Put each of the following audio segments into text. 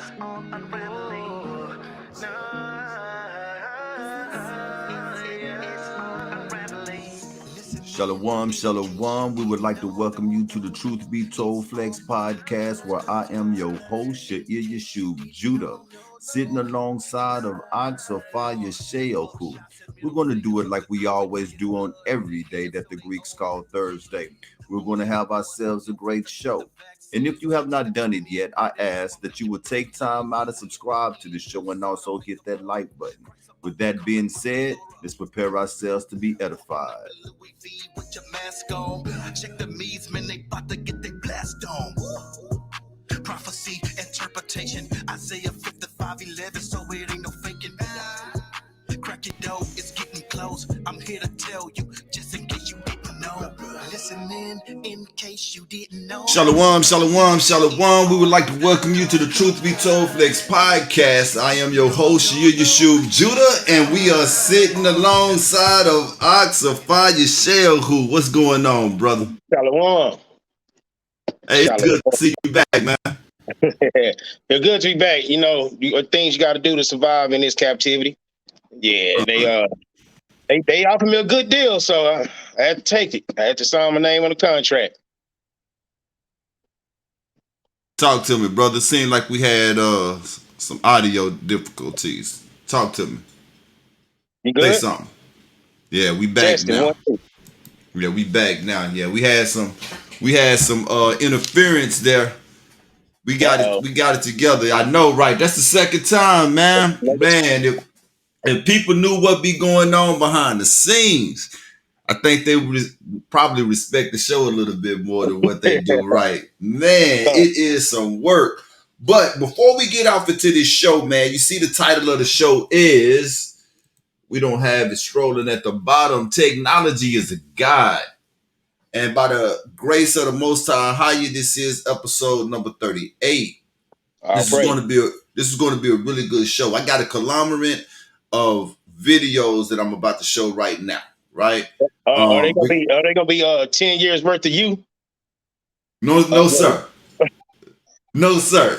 us on unraveling. It's unraveling. Shalom, shalom. We would like to welcome you to the Truth Be Told Flex podcast, where I am your host, Sha'ir Yeshub Judah, sitting alongside of Oxafaya Sheoku. We're going to do it like we always do on every day that the Greeks call Thursday. We're going to have ourselves a great show. And if you have not done it yet, I ask that you would take time out to subscribe to the show and also hit that like button. With that being said, let's prepare ourselves to be edified. With your mask on, check the me's, man, they about to get their blast on. Prophecy, interpretation, Isaiah 55:11, so it ain't no faking. Crack your dough, it's getting close. I'm here to tell you, just in case you didn't know. Listen in case you didn't know. Shalom, shalom, shalom. We would like to welcome you to the Truth Be Told Flex podcast. I am your host, Sha'ir Yeshub Judah, and we are sitting alongside of Oxafaya Sheoku. What's going on, brother? Shalom. Hey, it's good to see you back, man. It's good to be back. You know, things you got to do to survive in this captivity. Yeah, they offered me a good deal, so I had to take it. I had to sign my name on the contract. Talk to me, brother. Seemed like we had some audio difficulties. Talk to me. You good? Say something. Yeah, we back Testing, now. 1, 2. Yeah, we back now. Yeah, we had some interference there. We got it together. I know, right? That's the second time, man. Man, if people knew what be going on behind the scenes, I think they would probably respect the show a little bit more than what they do, right? Man, it is some work. But before we get off into this show, man, you see the title of the show is, we don't have it scrolling at the bottom, Technology is a God. And by the grace of the Most High, this is episode number 38. This is going to be a really good show. I got a conglomerate of videos that I'm about to show right now. Right? Are they gonna be 10 years worth of you? No, sir. No, sir.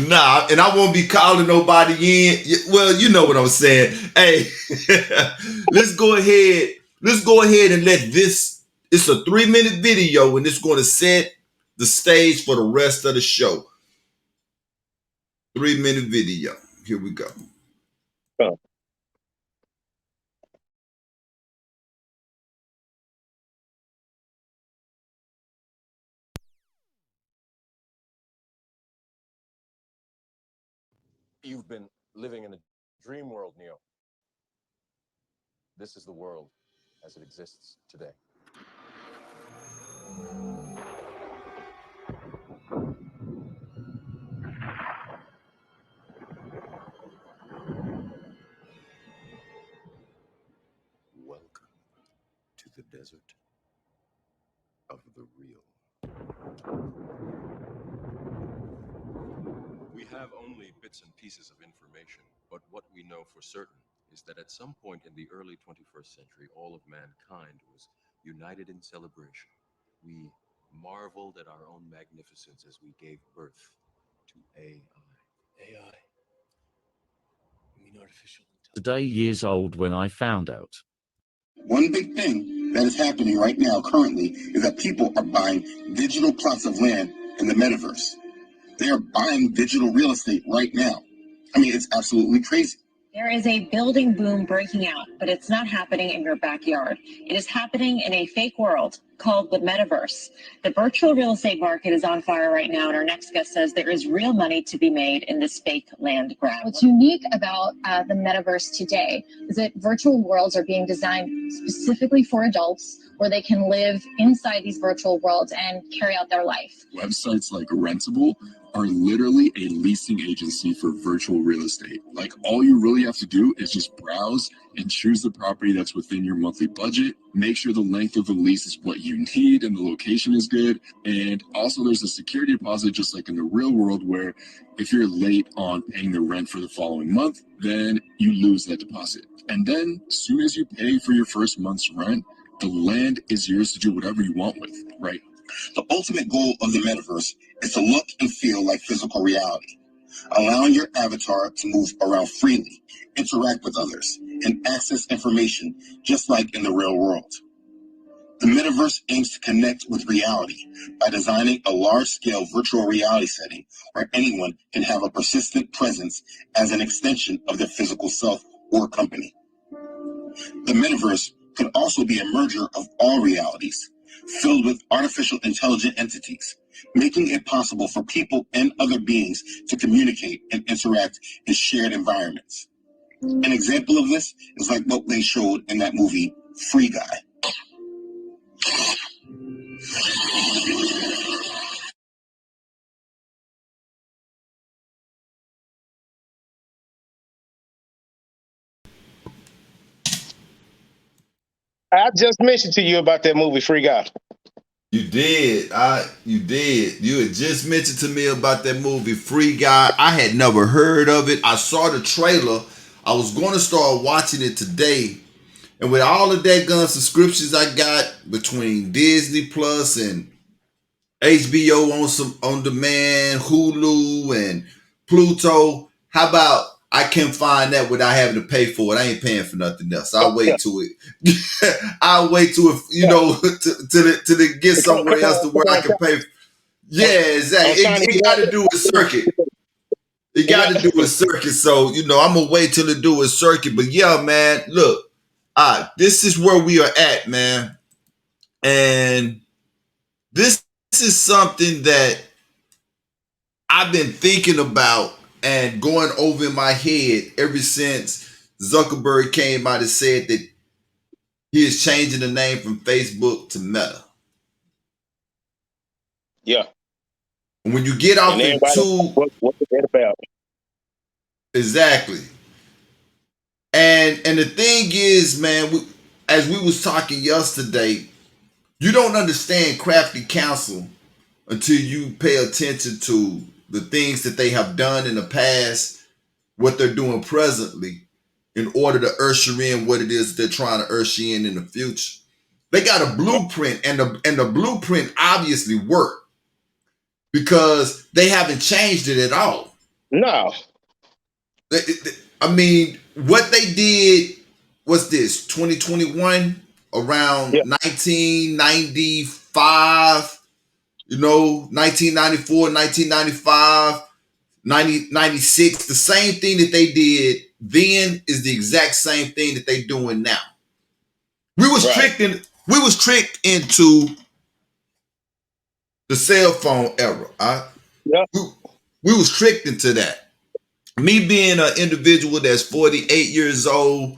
Nah, and I won't be calling nobody in. Well, you know what I'm saying. Hey, let's go ahead and let this. It's a 3-minute video, and it's going to set the stage for the rest of the show. 3-minute video. Here we go. You've been living in a dream world, Neo. This is the world as it exists today. Welcome to the desert of the real. We have only bits and pieces of information, but what we know for certain is that at some point in the early 21st century, all of mankind was united in celebration. We marveled at our own magnificence as we gave birth to AI. AI? You mean artificial intelligence? Today years old when I found out. One big thing that is happening right now currently is that people are buying digital plots of land in the metaverse. They are buying digital real estate right now. I mean, it's absolutely crazy. There is a building boom breaking out, but it's not happening in your backyard. It is happening in a fake world called the metaverse. The virtual real estate market is on fire right now, and our next guest says there is real money to be made in this fake land grab. What's unique about the metaverse today is that virtual worlds are being designed specifically for adults, where they can live inside these virtual worlds and carry out their life. Websites like Rentable are literally a leasing agency for virtual real estate. Like, all you really have to do is just browse and choose the property that's within your monthly budget. Make sure the length of the lease is what you need and the location is good. And also there's a security deposit, just like in the real world, where if you're late on paying the rent for the following month, then you lose that deposit. And then as soon as you pay for your first month's rent, the land is yours to do whatever you want with, right? The ultimate goal of the metaverse is to look and feel like physical reality, allowing your avatar to move around freely, interact with others, and access information just like in the real world. The metaverse aims to connect with reality by designing a large-scale virtual reality setting where anyone can have a persistent presence as an extension of their physical self or company. The metaverse could also be a merger of all realities, filled with artificial intelligent entities, making it possible for people and other beings to communicate and interact in shared environments. An example of this is like what they showed in that movie, Free Guy. I just mentioned to you about that movie, Free Guy. You did. You did. You had just mentioned to me about that movie, Free Guy. I had never heard of it. I saw the trailer. I was going to start watching it today. And with all of that gun subscriptions I got between Disney Plus and HBO on demand, Hulu and Pluto, how about I can find that without having to pay for it? I ain't paying for nothing else. I'll wait to it. I'll wait to it, till it get somewhere else to where I can pay. Yeah, exactly. It got to do a circuit. It got to do a circuit. So, I'm going to wait till it do a circuit. But yeah, man, look, this is where we are at, man. And this is something that I've been thinking about and going over in my head ever since Zuckerberg came out and said that he is changing the name from Facebook to Meta. Yeah. And when you get off into what's that about? Exactly. And the thing is, man, as we was talking yesterday, you don't understand crafty counsel until you pay attention to the things that they have done in the past, what they're doing presently, in order to usher in what it is they're trying to usher in the future. They got a blueprint, and the blueprint obviously worked because they haven't changed it at all. No. I mean, what they did was this 2021 around 1995, 1994, 1995, 96. The same thing that they did then is the exact same thing that they doing now. We was tricked into the cell phone era. We was tricked into that. Me being an individual that's 48 years old,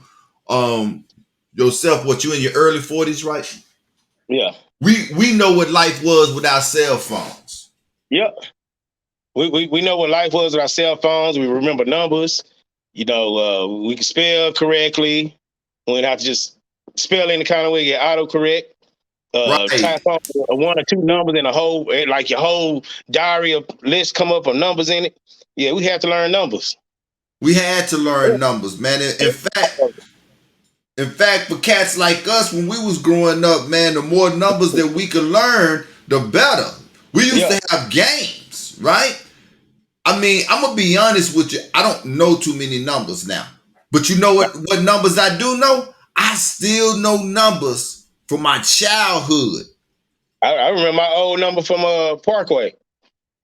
yourself, what, you in your early 40s, right? Yeah. We know what life was without cell phones. Yep. We know what life was with our cell phones. We remember numbers. We can spell correctly. We didn't have to just spell any kind of way, get autocorrect. Type on one or two numbers in a whole, like your whole diary of list come up of numbers in it. Yeah, we had to learn numbers. We had to learn numbers, man. In fact, for cats like us, when we was growing up, man, the more numbers that we could learn, the better. We used to have games, right? I mean, I'm gonna be honest with you. I don't know too many numbers now, but you know what numbers I do know? I still know numbers from my childhood. I remember my old number from Parkway.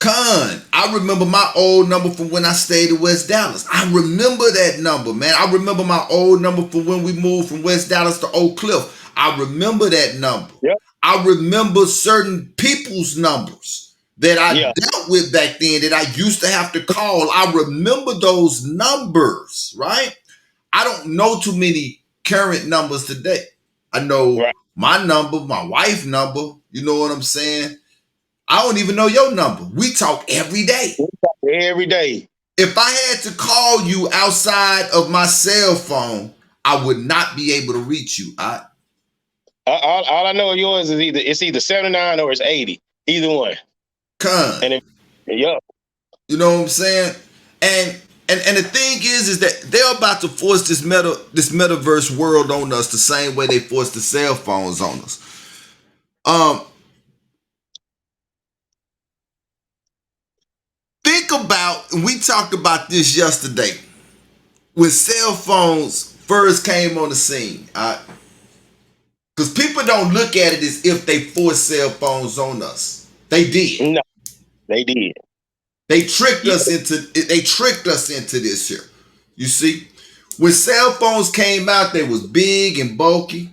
I remember my old number from when I stayed in West Dallas. I remember that number, man. I remember my old number from when we moved from West Dallas to Oak Cliff. I remember that number. Yep. I remember certain people's numbers that I dealt with back then that I used to have to call. I remember those numbers, right? I don't know too many current numbers today. I know my number, my wife's number, you know what I'm saying? I don't even know your number. We talk every day. Every day. If I had to call you outside of my cell phone, I would not be able to reach you. All I know of yours is either 79 or it's 80. Either one. You know what I'm saying? And the thing is that they're about to force this metaverse world on us the same way they forced the cell phones on us. think about, and we talked about this yesterday, when cell phones first came on the scene, because people don't look at it as if they forced cell phones on us. They did. No, they did. They tricked Yeah. us into this here. You see, when cell phones came out, they was big and bulky.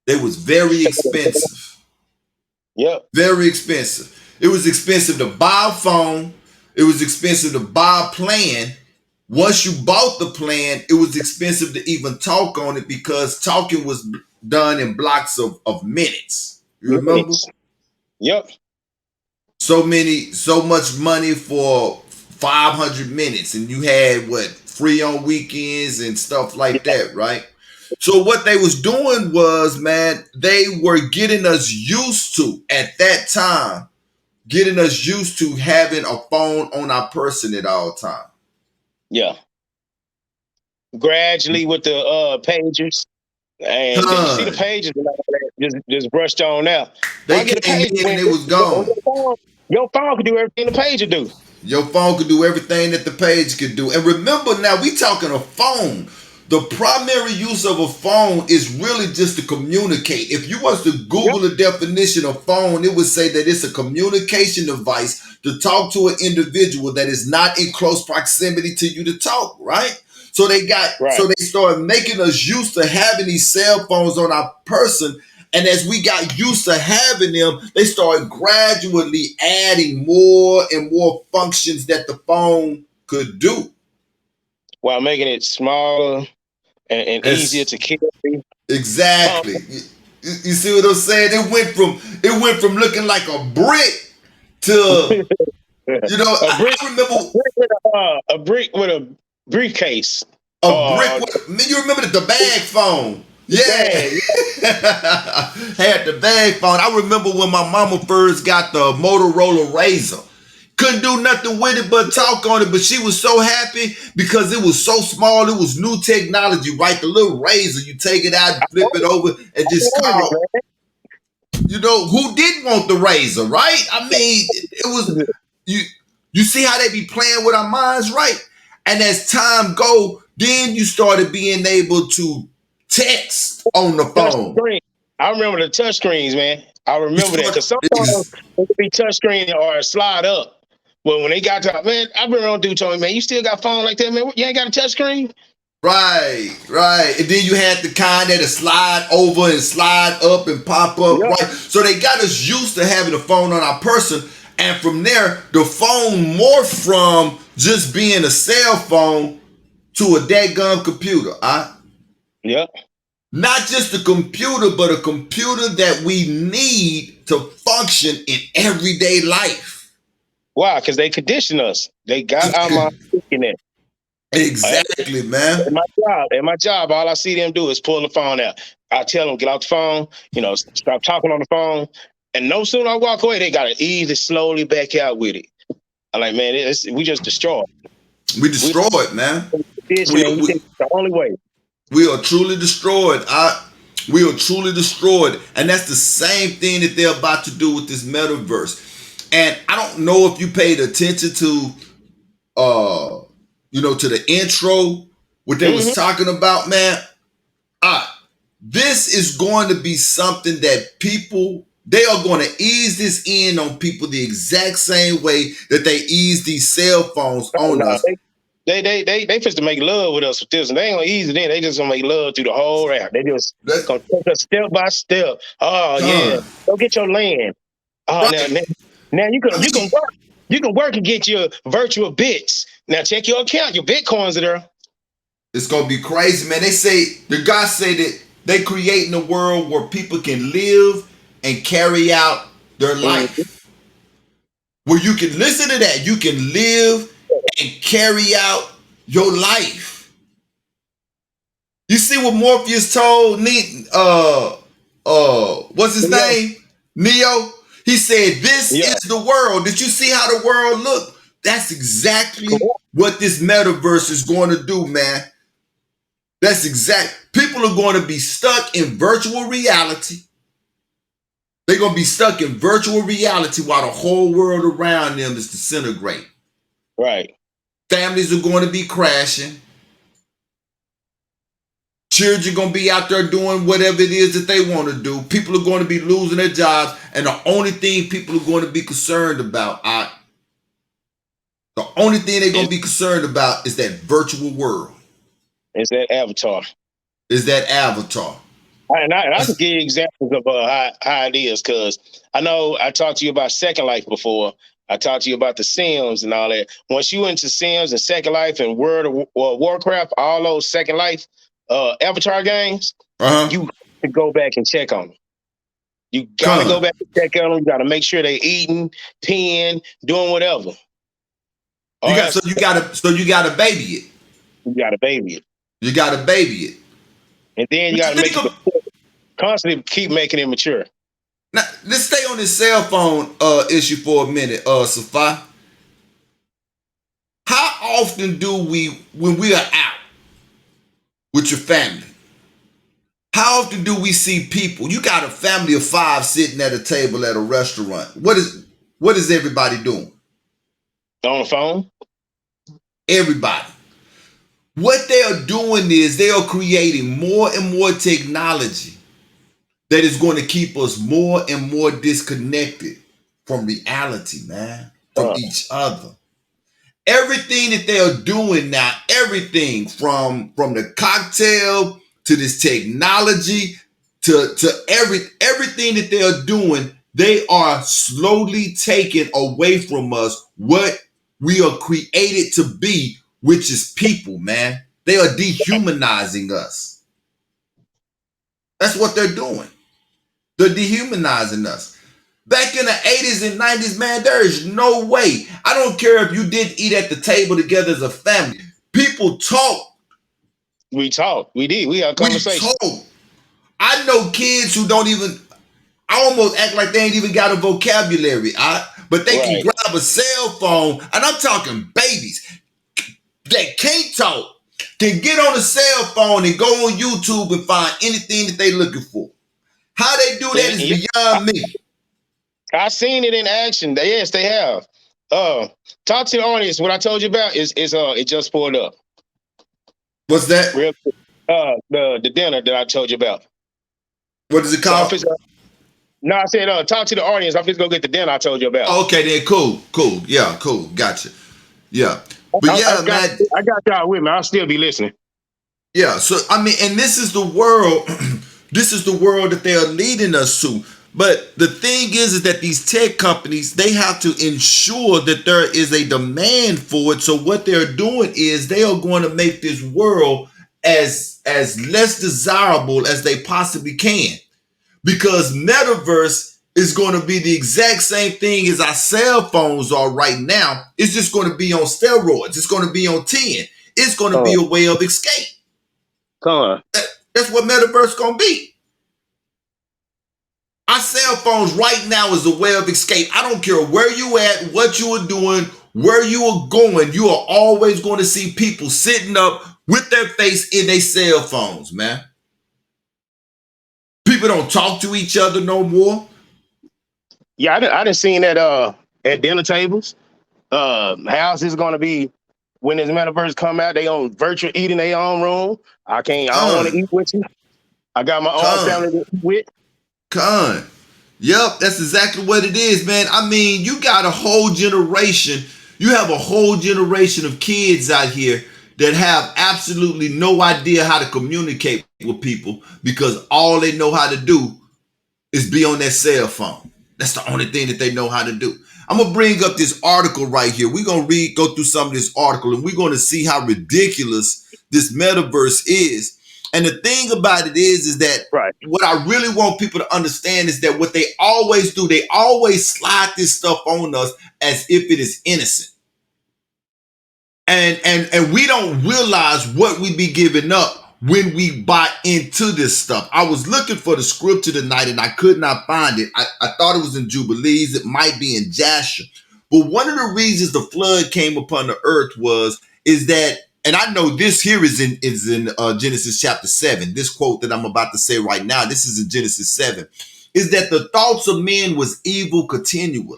They was very expensive. Yep. Very expensive. It was expensive to buy a phone. It was expensive to buy a plan. Once you bought the plan, it was expensive to even talk on it because talking was done in blocks of minutes. You remember? Minutes. Yep. So much money for 500 minutes, and you had what, free on weekends and stuff like that, right? So what they was doing was, man, they were getting us used to, at that time, getting us used to having a phone on our person at all times. Yeah. Gradually with the pagers. And did you see the pages and all that just brushed on out? They Why get a came page in when and it was gone. your phone could do everything the page would do? Your phone could do everything that the page could do. And remember, now we talking a phone. The primary use of a phone is really just to communicate. If you was to Google the definition of phone, it would say that it's a communication device to talk to an individual that is not in close proximity to you to talk, right? So they started making us used to having these cell phones on our person. And as we got used to having them, they started gradually adding more and more functions that the phone could do. While making it smaller and easier to carry. Exactly. You see what I'm saying? It went from looking like a brick to, you know, I remember a brick with a briefcase. A brick with, you remember the bag phone? Yeah. Had the bag phone. I remember when my mama first got the Motorola Razor. Couldn't do nothing with it but talk on it, but she was so happy because it was so small. It was new technology, right? The little razor, you take it out, flip it over, and just call. You know, who didn't want the razor, right? I mean, it was, you see how they be playing with our minds, right? And as time go, then you started being able to text on the phone. I remember the touch screens, man. I remember that because sometimes it would be touch screen or slide up. Well, when they got to, man, I remember one dude told me, man, you still got a phone like that, man? You ain't got a touch screen? Right. And then you had the kind that'll slide over and slide up and pop up, right? So they got us used to having a phone on our person. And from there, the phone morphed from just being a cell phone to a dadgum computer. Yep. Not just a computer, but a computer that we need to function in everyday life. Why? Because they condition us. They got our mind thinking it. Exactly, man. At my job, all I see them do is pull the phone out. I tell them, get off the phone, stop talking on the phone. And no sooner I walk away, they got to ease it slowly back out with it. I'm like, man, we just destroyed. We destroyed, man. The only way. We are truly destroyed. We are truly destroyed. And that's the same thing that they're about to do with this metaverse. And I don't know if you paid attention to to the intro, what they was talking about, man. This is going to be something that they are going to ease this in on people the exact same way that they ease these cell phones on us. They supposed to make love with us with this, and they ain't gonna ease it in. They just gonna make love through the whole route. They just gonna take us step by step. Oh yeah, go get your land. Oh now you can work and get your virtual bits. Now check your account. Your Bitcoins are there. It's gonna be crazy, man. The guys say that they creating a world where people can live and carry out their life. Where you can listen to that, you can live and carry out your life. You see what Morpheus told what's his name? Neo? He said, this is the world. Did you see how the world looked? That's exactly what this metaverse is going to do, man. People are going to be stuck in virtual reality. They're going to be stuck in virtual reality while the whole world around them is disintegrating. Right. Families are going to be crashing. Children are going to be out there doing whatever it is that they want to do. People are going to be losing their jobs. And the only thing people are going to be concerned about, the only thing they're going to be concerned about is that virtual world. Is that Avatar. Is that Avatar. And I can give you examples of how it is, because I know I talked to you about Second Life before. I talked to you about the Sims and all that. Once you into Sims and Second Life and World of Warcraft, all those Second Life Avatar games, you can go back and check on them. You got to go back and check on them. You got to make sure they're eating, peeing, doing whatever. So you got to baby it. You got to baby it. You got to baby it. And then you got to make it constantly keep making it mature. Now, let's stay on this cell phone issue for a minute, Safa. How often do we, when we are out with your family, how often do we see people? You got a family of 5 sitting at a table at a restaurant. What is everybody doing? On the phone? Everybody. What they are doing is they are creating more and more technology that is going to keep us more and more disconnected from reality, man, from each other. Everything that they are doing now, everything from the cocktail to this technology to everything that they are doing, they are slowly taking away from us what we are created to be, which is people, man. They are dehumanizing us. That's what they're doing. They're dehumanizing us. Back in the 80s and 90s, man, there is no way. I don't care if you didn't eat at the table together as a family. People talk. We talk. We did. We had a conversation. We talk. I know kids who don't even, I almost act like they ain't even got a vocabulary, but they can grab a cell phone, and I'm talking babies that can't talk, can get on a cell phone and go on YouTube and find anything that they're looking for. How they do that is beyond me. I seen it in action. Yes, they have. Talk to the audience. What I told you about is it just pulled up. What's that? Real quick. The dinner that I told you about. What is it called? No, I said talk to the audience. I'm just gonna get the dinner I told you about. Okay, then cool. Yeah, cool. Gotcha. Yeah. But man, I got y'all with me. I'll still be listening. Yeah, so I mean, and this is the world, this is the world that they are leading us to. But the thing is that these tech companies, they have to ensure that there is a demand for it. So what they're doing is they are going to make this world as less desirable as they possibly can. Because metaverse is going to be the exact same thing as our cell phones are right now. It's just going to be on steroids. It's going to be on 10. It's going to be a way of escape. That's what metaverse going to be. Our cell phones right now is a way of escape. I don't care where you at, what you are doing, where you are going. You are always going to see people sitting up with their face in their cell phones, man. People don't talk to each other no more. Yeah, I done seen that at dinner tables. House is going to be, when this metaverse come out, they on virtual eating their own room. I don't want to eat with you. I got my own family to eat with. Yep, that's exactly what it is, man. I mean, you got a whole generation. You have a whole generation of kids out here that have absolutely no idea how to communicate with people because all they know how to do is be on their cell phone. That's the only thing that they know how to do. I'm going to bring up this article right here. We're going to go through some of this article, and we're going to see how ridiculous this metaverse is. And the thing about it is that what I really want people to understand is that what they always do, they always slide this stuff on us as if it is innocent. And we don't realize what we be giving up when we buy into this stuff. I was looking for the scripture tonight and I could not find it. I thought it was in Jubilees. It might be in Jasher. But one of the reasons the flood came upon the earth is that, and I know this here is in Genesis chapter 7. This quote that I'm about to say right now, this is in Genesis 7. is that the thoughts of men was evil continually.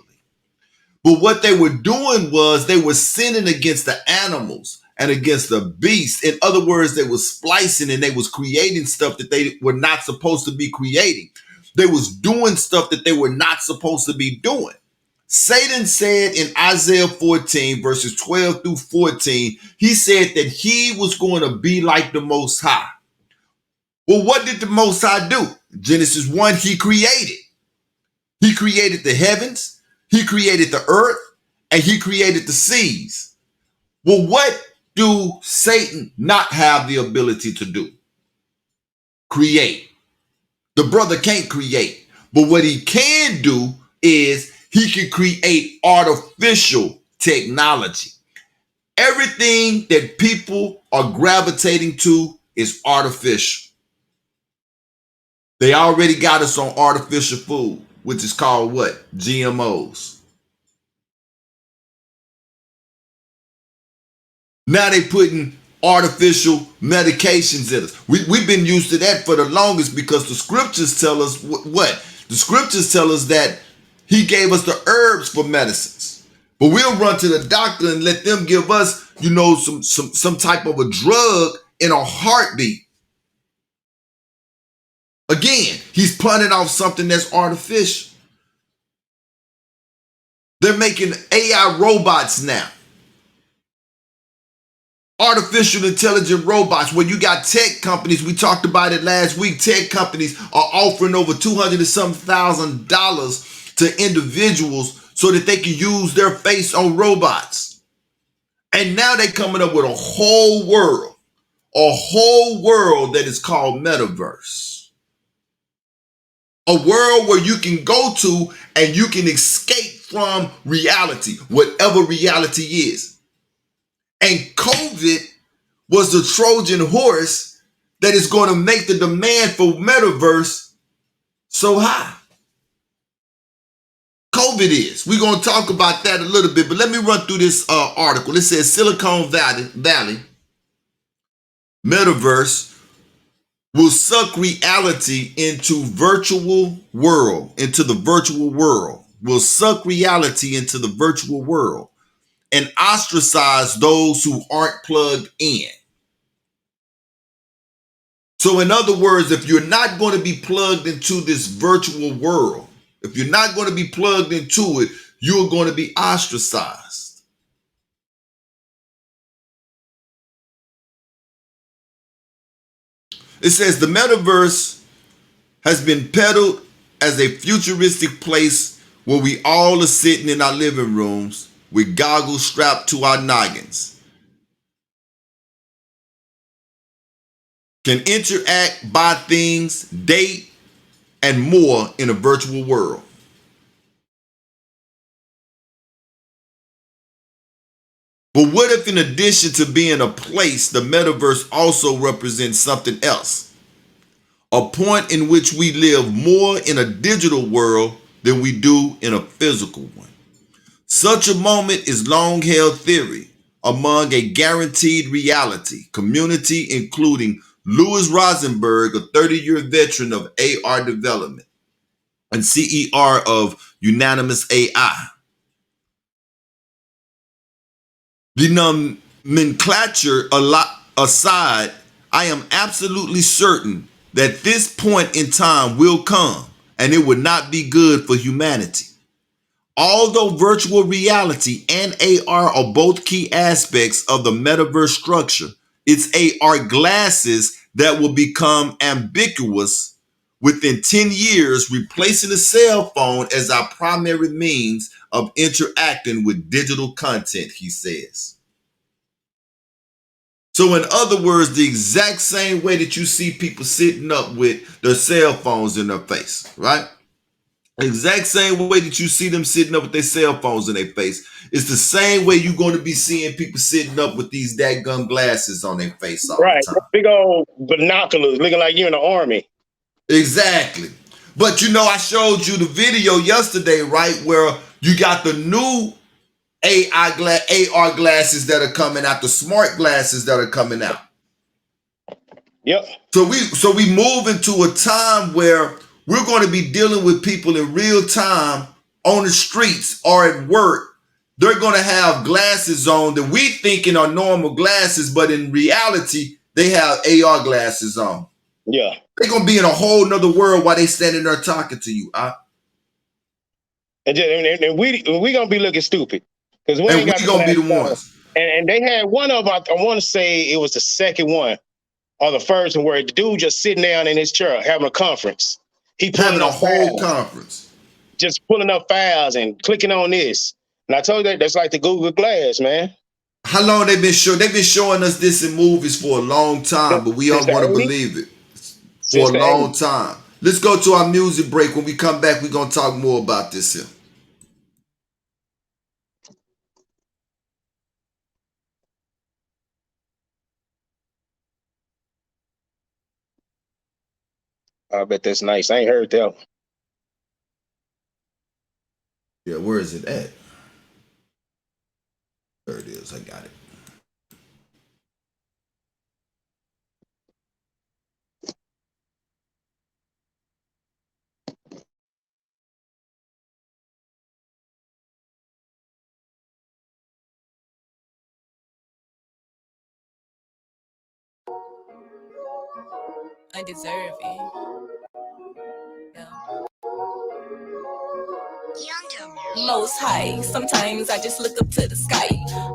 But what they were doing was they were sinning against the animals and against the beasts. In other words, they were splicing and they was creating stuff that they were not supposed to be creating. They was doing stuff that they were not supposed to be doing. Satan said in Isaiah 14, verses 12 through 14, he said that he was going to be like the Most High. Well, what did the Most High do? Genesis 1, he created. He created the heavens, he created the earth, and he created the seas. Well, what do Satan not have the ability to do? Create. The brother can't create. But what he can do is he can create artificial technology. Everything that people are gravitating to is artificial. They already got us on artificial food, which is called what? GMOs. Now they putting artificial medications in us. We've been used to that for the longest because the scriptures tell us what? The scriptures tell us that he gave us the herbs for medicines. But we'll run to the doctor and let them give us, some type of a drug in a heartbeat. Again, he's punting off something that's artificial. They're making AI robots now. Artificial intelligent robots, where you got tech companies, we talked about it last week, tech companies are offering over $200 and some thousand to individuals so that they can use their face on robots. And now they're coming up with a whole world that is called metaverse. A world where you can go to and you can escape from reality, whatever reality is. And COVID was the Trojan horse that is going to make the demand for metaverse so high. COVID is. We're going to talk about that a little bit, but let me run through this article. It says Silicon Valley metaverse will suck reality into the virtual world, will suck reality into the virtual world and ostracize those who aren't plugged in. So in other words, if you're not going to be plugged into this virtual world, if you're not going to be plugged into it, you're going to be ostracized. It says the metaverse has been peddled as a futuristic place where we all are sitting in our living rooms with goggles strapped to our noggins, can interact, buy things, date, and more in a virtual world. But what if in addition to being a place, the metaverse also represents something else? A point in which we live more in a digital world than we do in a physical one. Such a moment is long-held theory among a guaranteed reality community, including Louis Rosenberg, a 30-year veteran of AR development and CER of Unanimous AI. The nomenclature aside, I am absolutely certain that this point in time will come, and it would not be good for humanity. Although virtual reality and AR are both key aspects of the metaverse structure, it's AR glasses that will become ambiguous within 10 years, replacing the cell phone as our primary means of interacting with digital content, he says. So in other words, the exact same way that you see people sitting up with their cell phones in their face, right? Exact same way that you see them sitting up with their cell phones in their face. It's the same way you're going to be seeing people sitting up with these dadgum glasses on their face all Right. the time. Big old binoculars looking like you're in the army. Exactly. But I showed you the video yesterday, right, where you got the new AR glasses that are coming out, the smart glasses that are coming out. Yep. So we move into a time where we're going to be dealing with people in real time on the streets or at work. They're going to have glasses on that we thinking are normal glasses, but in reality, they have AR glasses on. Yeah. They're going to be in a whole nother world while they standing there talking to you. And we gonna be looking stupid because we And ain't got we the going to be glasses the on. ones. And they had one of them, I want to say it was the second one or the first one, where the dude just sitting down in his chair having a conference. He Having pulling a up whole files, conference. just pulling up files and clicking on this. And I told you that's like the Google Glass, man. How long they been showing? They've been showing us this in movies for a long time, but we Since don't the want to 80s? believe it for Since a the long 80s. time. Let's go to our music break. When we come back, we're going to talk more about this here. I bet that's nice. I ain't heard that one. Yeah, where is it at? There it is. I got it. Undeserving. Yeah. Most high. Sometimes I just look up to the sky.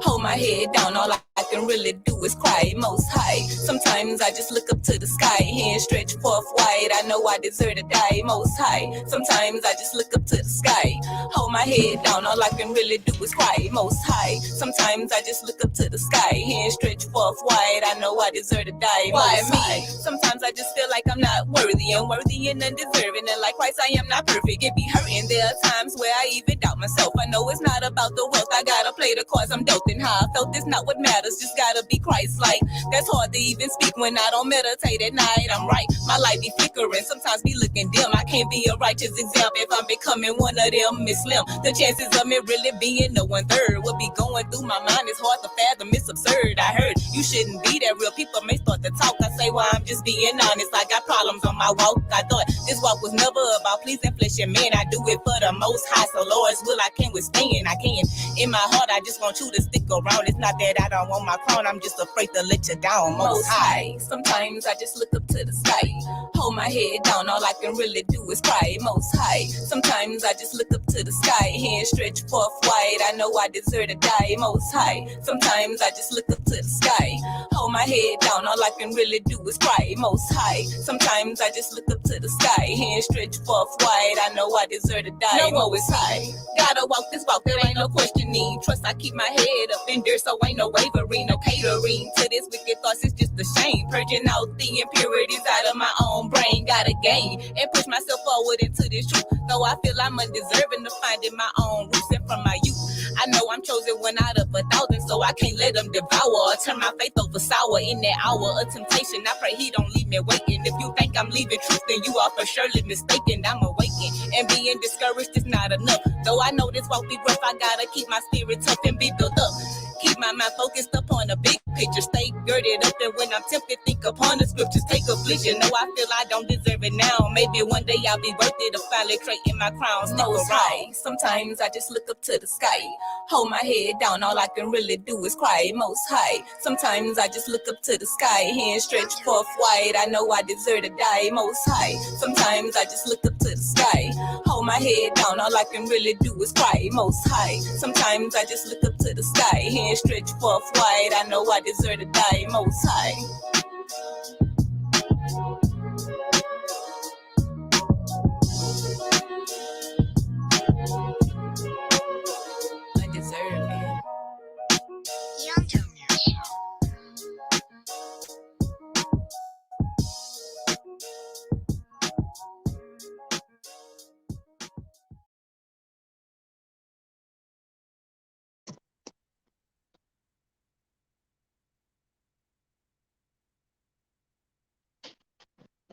Hold my head down, all I can really do is cry. Most high. Sometimes I just look up to the sky. Hands stretched forth wide. I know I deserve to die. Most high. Sometimes I just look up to the sky. Hold my head down, all I can really do is cry. Most high. Sometimes I just look up to the sky. Hands stretched forth wide. I know I deserve to die. Why me? Sometimes I just feel like I'm not worthy, unworthy and undeserving. And like Christ, I am not perfect. It be hurting. There are times where I even doubt myself. I know it's not about the wealth. I gotta play the cards I'm dealt, and how I felt is not what matters. Just gotta be Christ-like. That's hard to even speak when I don't meditate at night. I'm right, my light be flickering, sometimes be looking dim. I can't be a righteous example if I'm becoming one of them. It's slim. The chances of me really being no one third. What be going through my mind is hard to fathom. It's absurd. I heard you shouldn't be that real. People may start to talk. I say, well, I'm just being honest. I got problems on my walk. I thought this walk was never about pleasing flesh and man. I do it for the most high, so Lord's will I can withstand. I can. In my heart, I just want you to stick around. It's not that I don't want my crown. I'm just afraid to let you down. Most high. Sometimes I just look up to the sky. Hold my head down. All I can really do is cry. Most high. Sometimes I just look up to the sky. Hands stretched forth wide. I know I deserve to die. Most high. Sometimes I just look up to the sky. Hold my head down. All I can really do is cry. Most high. Sometimes I just look up to the sky. Hands stretched forth wide. I know I deserve to die. Most high. Gotta walk this walk. There ain't no questioning. Trust I keep my head up in there, so ain't no wavering, no catering to this wicked thoughts. It's just a shame. Purging out the impurities out of my own brain. Gotta gain and push myself forward into this truth. Though I feel I'm undeserving of finding my own roots, and from my youth I know I'm chosen one out of 1,000, so I can't let them devour or turn my faith over sour in that hour of temptation. I pray he don't leave me waiting. If you think I'm leaving truth, then you are for surely mistaken. I'm awakened, and being discouraged is not enough. Though I know this won't be rough, I gotta keep my spirit tough and be built up. Keep my mind focused upon the big picture. Stay girded up, and when I'm tempted, think upon the scriptures. Take affliction. No, I feel I don't deserve it now. Maybe one day I'll be worth it to finally create my crown. Stick around. Sometimes I just look up to the sky. Hold my head down, all I can really do is cry. Most high. Sometimes I just look up to the sky. Hands stretched forth wide. I know I deserve to die. Most high. Sometimes I just look up to the sky. Hold my head down, all I can really do is cry. Most high. Sometimes I just look up to the sky. Hands stretched forth wide. I know I deserve to die. Most high. Undeserving.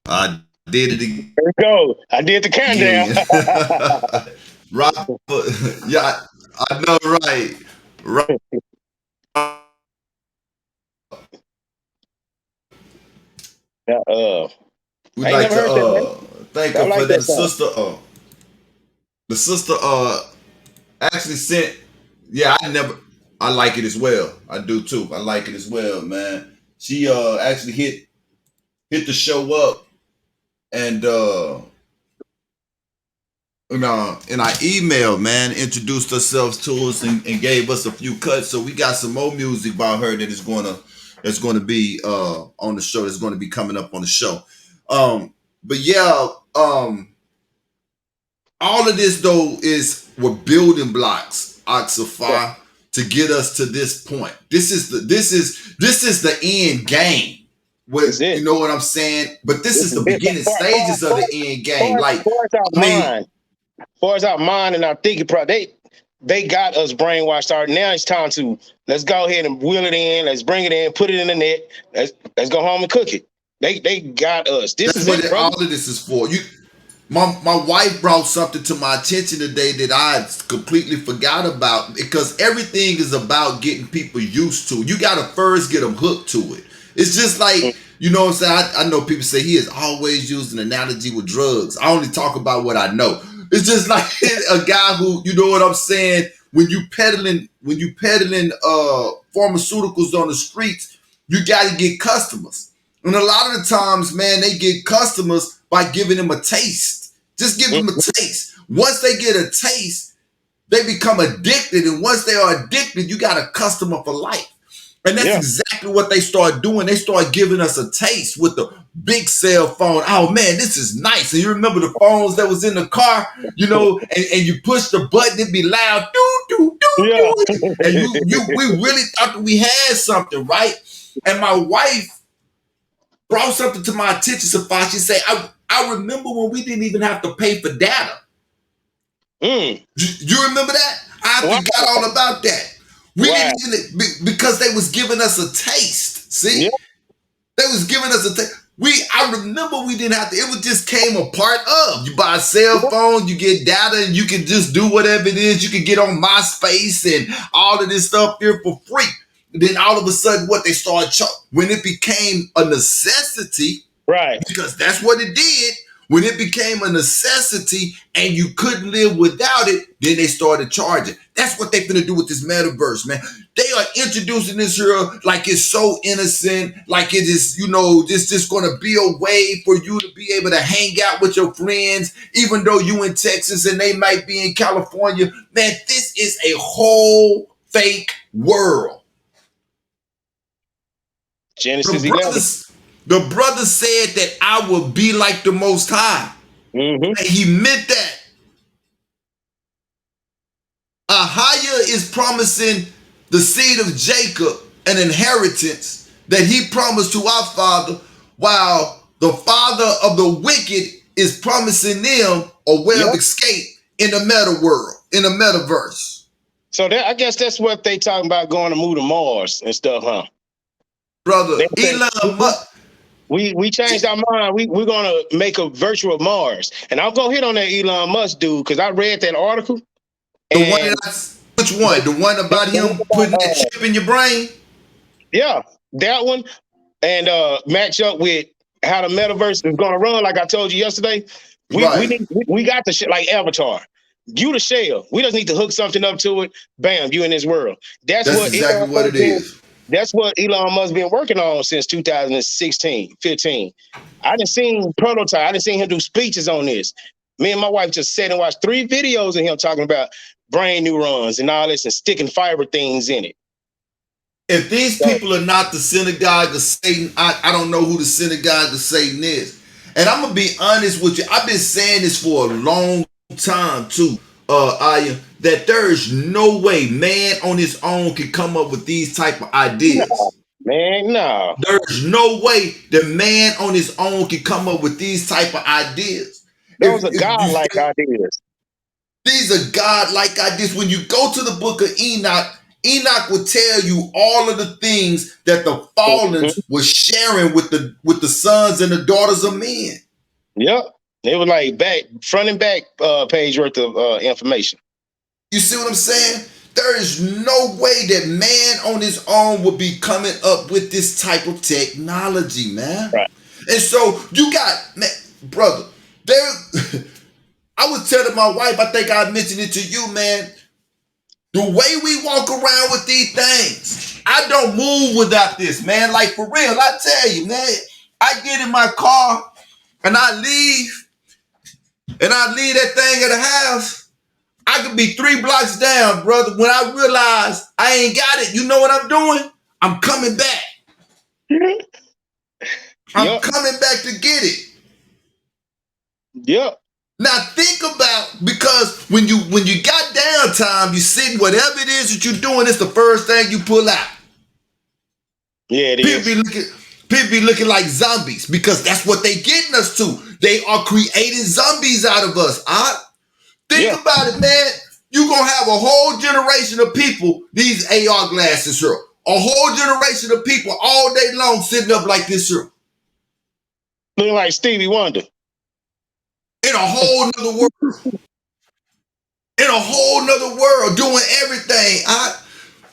I did it There we go. I did the countdown. again. Robert, yeah, I know, right? Right. Yeah, We I ain't like never to heard that, man. thank I her for like that. that song. The sister actually sent. Yeah, I like it as well. I do too. I like it as well, man. She actually hit the show up and in our email, man, introduced herself to us and gave us a few cuts. So we got some more music about her that's gonna be on the show. That's gonna be coming up on the show. But yeah, all of this though we're building blocks, Oxify, to get us to this point. This is the end game. What, That's it. you know what I'm saying? But this This is is the it. beginning stages of the end game. Like, Far as our I mean, mind, far as our mind and our thinking, they got us brainwashed. Now it's time to let's go ahead and wheel it in. Let's bring it in, put it in the net. Let's go home and cook it. They got us. This that's is what it, brother. all of this is for. My wife brought something to my attention today that I completely forgot about, because everything is about getting people used to. You got to first get them hooked to it. It's just like, you know what I'm saying? I know people say he has always used an analogy with drugs. I only talk about what I know. It's just like a guy who, you know what I'm saying? When you peddling pharmaceuticals on the streets, you got to get customers. And a lot of the times, man, they get customers by giving them a taste. Just give them a taste. Once they get a taste, they become addicted. And once they are addicted, you got a customer for life. And that's exactly what they start doing. They start giving us a taste with the big cell phone. Oh man, this is nice. And you remember the phones that was in the car, you know, and you push the button, it'd be loud, doo, doo, doo, doo. And we really thought that we had something, right? And my wife brought something to my attention, Safa. She said, I remember when we didn't even have to pay for data. You remember that? I forgot all about that. We didn't even, because they was giving us a taste. See? They was giving us a taste. I remember we didn't have to, it was just came a part of. You buy a cell phone, you get data, and you can just do whatever it is. You can get on MySpace and all of this stuff here for free. Then all of a sudden, what they started, when it became a necessity, right? Because that's what it did. When it became a necessity and you couldn't live without it, then they started charging. That's what they're gonna do with this metaverse, man. They are introducing this here like it's so innocent, like it is, you know, this just gonna be a way for you to be able to hang out with your friends, even though you in Texas and they might be in California. Man, this is a whole fake world. Genesis 11. The brother said that I will be like the Most High. And he meant that. Ahia is promising the seed of Jacob an inheritance that he promised to our father, while the father of the wicked is promising them a way of escape in the meta world, in the metaverse. So I guess that's what they talking about, going to move to Mars and stuff, huh? Brother, Elon Musk. We changed our mind. We're gonna make a virtual Mars, and I'll go hit on that Elon Musk dude, because I read that article. Which one? The one about him putting that chip in your brain? Yeah, that one, and match up with how the metaverse is gonna run. Like I told you yesterday, we got the shit like Avatar. You the shell. We just need to hook something up to it. Bam, you in this world. That's what exactly what it is. That's what Elon Musk been working on since 2016, 15. I done seen prototype. I done seen him do speeches on this. Me and my wife just sat and watched 3 videos of him talking about brain neurons and all this and sticking fiber things in it. If these people are not the synagogue of Satan, I don't know who the synagogue of Satan is. And I'm going to be honest with you. I've been saying this for a long time too, Aya, that there is no way man on his own can come up with these type of ideas. No. There's no way that man on his own can come up with these type of ideas. Those are godlike ideas. These are godlike ideas. When you go to the book of Enoch, Enoch will tell you all of the things that the fallens were sharing with the sons and the daughters of men. Yep. It was like front and back page worth of information. You see what I'm saying? There is no way that man on his own would be coming up with this type of technology, man. Right. And so you got, man, brother, I was telling my wife, I think I mentioned it to you, man. The way we walk around with these things, I don't move without this, man. Like, for real, I tell you, man, I get in my car and I leave that thing at the house. I could be 3 blocks down, brother. When I realize I ain't got it, you know what I'm doing? I'm coming back. I'm coming back to get it. Yep. Now think about, because when you got downtime, you sitting, whatever it is that you're doing, it's the first thing you pull out. Yeah, it people is. People be looking like zombies because that's what they getting us to. They are creating zombies out of us. Think about it, man. You're going to have a whole generation of people, these AR glasses here. A whole generation of people all day long sitting up like this here. Looking like Stevie Wonder. In a whole nother world. In a whole nother world, doing everything.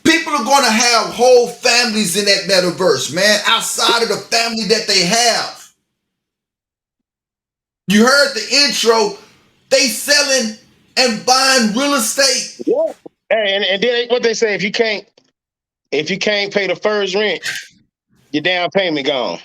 People are going to have whole families in that metaverse, man, outside of the family that they have. You heard the intro. They selling and buying real estate. Yeah. Hey, and then what they say, if you can't pay the first rent, your down payment gone.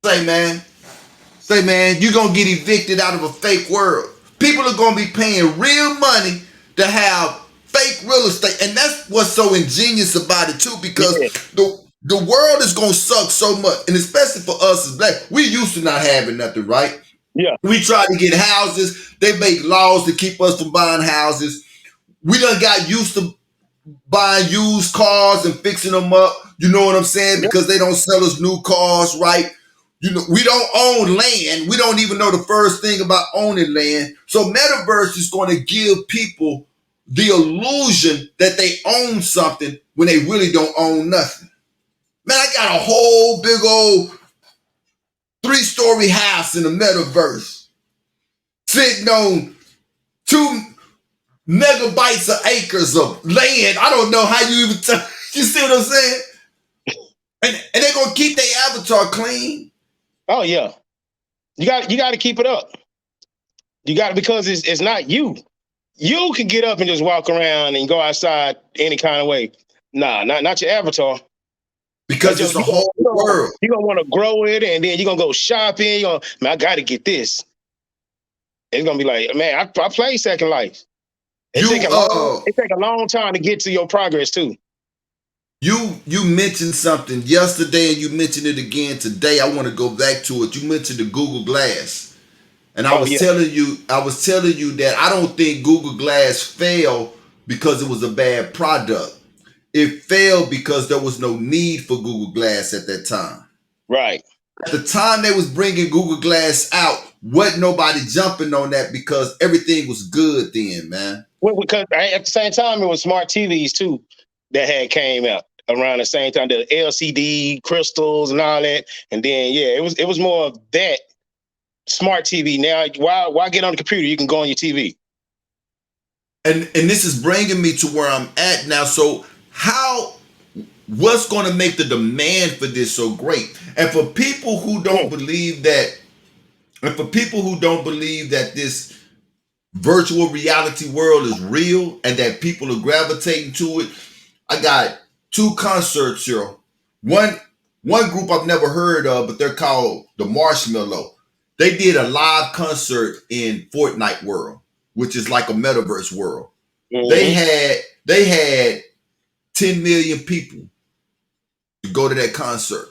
Say, man, you're going to get evicted out of a fake world. People are going to be paying real money to have fake real estate. And that's what's so ingenious about it, too, because the world is going to suck so much. And especially for us as black, we used to not having nothing, right? Yeah. We tried to get houses. They make laws to keep us from buying houses. We done got used to buying used cars and fixing them up. You know what I'm saying? Because they don't sell us new cars, right? You know, we don't own land. We don't even know the first thing about owning land. So metaverse is going to give people the illusion that they own something when they really don't own nothing. Man, I got a whole big old 3-story house in the metaverse sitting on 2 megabytes of acres of land. I don't know how you even you see what I'm saying? And they're gonna keep their avatar clean. Oh yeah. You got to keep it up. You got, because it's not you. You can get up and just walk around and go outside any kind of way. Nah, not your avatar. Because it's a whole world. You're gonna want to grow it, and then you're gonna go shopping. Man, I gotta get this. It's gonna be like, man, I play Second Life. It take a long time to get to your progress too. You mentioned something yesterday and you mentioned it again today. I want to go back to it. You mentioned the Google Glass. And I was telling you that I don't think Google Glass failed because it was a bad product. It failed because there was no need for Google Glass at that time. Right. At the time they was bringing Google Glass out, wasn't nobody jumping on that because everything was good then, man. Well, because at the same time, it was smart TVs too that had came out around the same time. The LCD crystals and all that, and then it was more of that smart TV. Now, why get on the computer? You can go on your TV. And this is bringing me to where I'm at now. So what's going to make the demand for this so great? And for people who don't believe that, this virtual reality world is real and that people are gravitating to it, I got 2 concerts here. One group I've never heard of, but they're called the Marshmallow. They did a live concert in Fortnite World, which is like a metaverse world. Mm-hmm. They had 10 million people to go to that concert.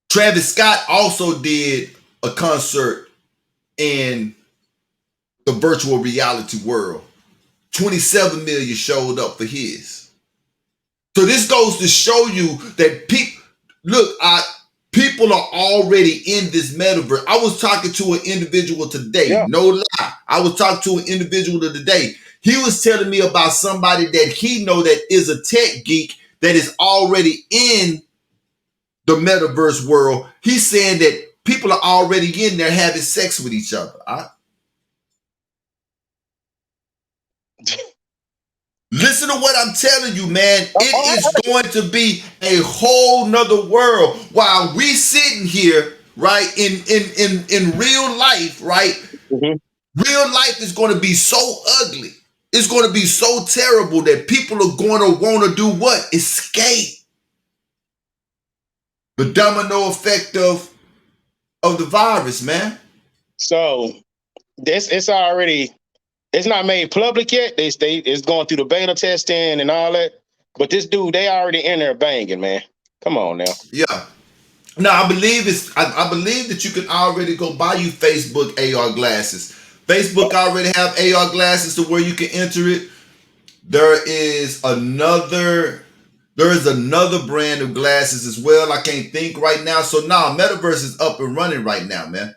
Travis Scott also did a concert in the virtual reality world. 27 million showed up for his. So this goes to show you that people are already in this metaverse. I was talking to an individual today, no lie. I was talking to an individual today. He was telling me about somebody that he know that is a tech geek that is already in the metaverse world. He's saying that people are already in there having sex with each other. Listen to what I'm telling you, man. It is going to be a whole nother world. While we sitting here, right? In real life, right? Mm-hmm. Real life is going to be so ugly. It's going to be so terrible that people are going to want to do what? Escape. The domino effect of the virus, man. So it's not made public yet. It's going through the beta testing and all that. But this dude, they already in there banging, man. Come on now. Yeah. Now I believe I believe that you can already go buy you Facebook AR glasses. Facebook already have AR glasses to where you can enter it. There is another brand of glasses as well. I can't think right now. So now Metaverse is up and running right now, man.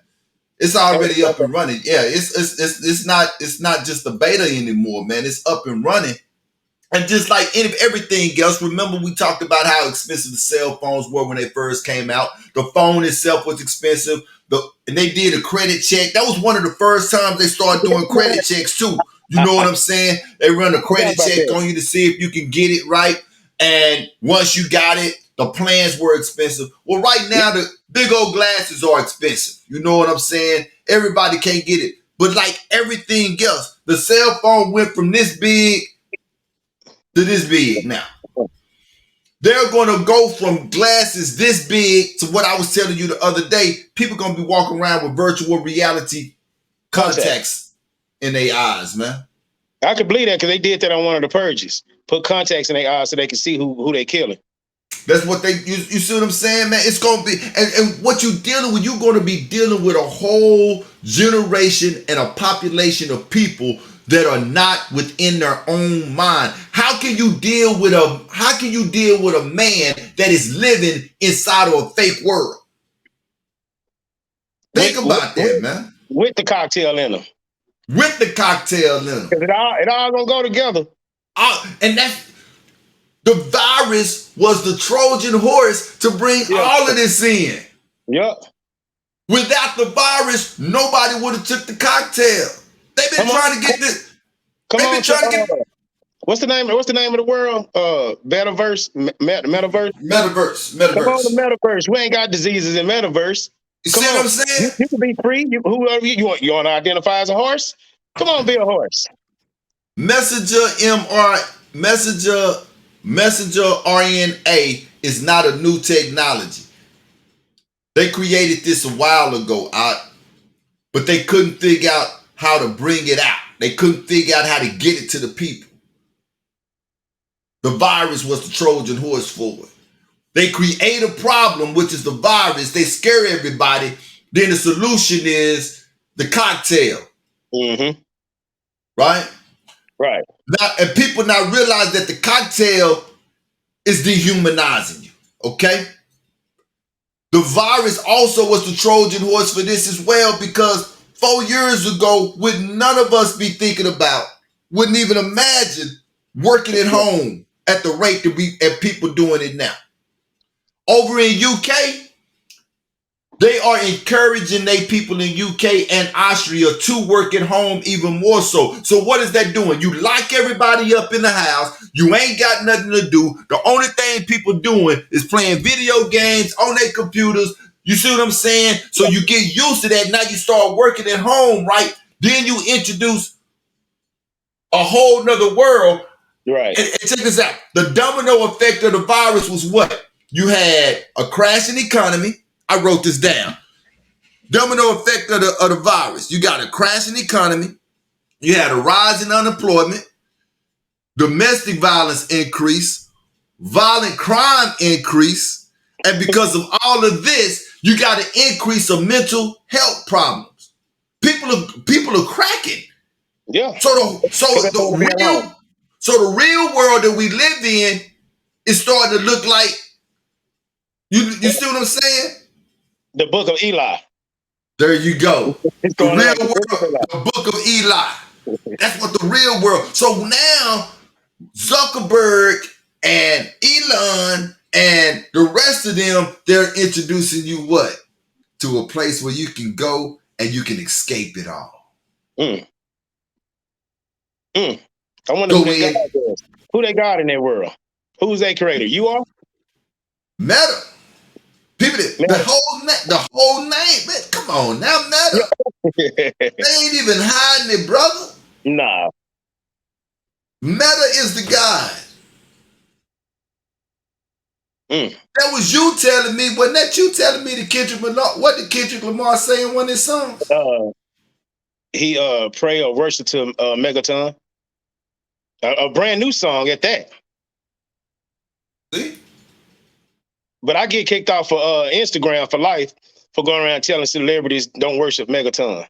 It's already up and running. Yeah, it's not just the beta anymore, man. It's up and running. And just like everything else, remember we talked about how expensive the cell phones were when they first came out. The phone itself was expensive. And they did a credit check. That was one of the first times they started doing credit checks too. You know what I'm saying? They run a credit check on you to see if you can get it right. And once you got it, the plans were expensive. Well, right now, the big old glasses are expensive. You know what I'm saying? Everybody can't get it. But like everything else, the cell phone went from this big to this big now. They're going to go from glasses this big to what I was telling you the other day. People going to be walking around with virtual reality contacts in their eyes, man. I could believe that because they did that on one of the purges. Put contacts in their eyes so they can see who they killing. That's what you see what I'm saying, man? It's going to be, and what you're dealing with, you're going to be dealing with a whole generation and a population of people that are not within their own mind. How can you deal with a man that is living inside of a fake world? Think about that, man. With the cocktail in them. With the cocktail in them. Because it all gonna go together. And that's the virus was the Trojan horse to bring all of this in. Yep. Without the virus, nobody would have took the cocktail. They've been trying to get this. What's the name of the world? Metaverse. Metaverse. Come on, the metaverse. We ain't got diseases in metaverse. You see what I'm saying? You can be free. Whoever you want to identify as a horse? Come on, be a horse. Messenger RNA is not a new technology. They created this a while ago, but they couldn't figure out how to bring it out. They couldn't figure out how to get it to the people. The virus was the Trojan horse for it. They create a problem, which is the virus. They scare everybody. Then the solution is the cocktail. Mm-hmm. Right? Right. Now, and people now realize that the cocktail is dehumanizing you. Okay? The virus also was the Trojan horse for this as well, because 4 years ago, would none of us be thinking about, wouldn't even imagine working at home at the rate that people doing it now. Over in UK, they are encouraging their people in UK and Austria to work at home even more so. So what is that doing? You lock everybody up in the house. You ain't got nothing to do. The only thing people doing is playing video games on their computers. You see what I'm saying? So you get used to that. Now you start working at home, right? Then you introduce a whole nother world. Right. And check this out. The domino effect of the virus was what? You had a crashing economy. I wrote this down. Domino effect of the virus. You got a crashing economy. You had a rise in unemployment. Domestic violence increase. Violent crime increase. And because of all of this, you got an increase of mental health problems. People are cracking. Yeah. So the real world that we live in is starting to look like, you see what I'm saying? The book of Eli. There you go. The real world, the book of Eli. That's what the real world. So now Zuckerberg and Elon and the rest of them, they're introducing you what? To a place where you can go and you can escape it all. I wonder who they got in their world. Who's their creator? You are? Meta. Give it the whole name. Man, come on now, Meta. They ain't even hiding it, brother. Nah. Meta is the guy. That was you telling me. Wasn't that you telling me the Kendrick Lamar? What did Kendrick Lamar say in one of his songs? He pray or worship to Megaton. A brand new song at that. See? But I get kicked off for Instagram for life for going around telling celebrities don't worship Megaton.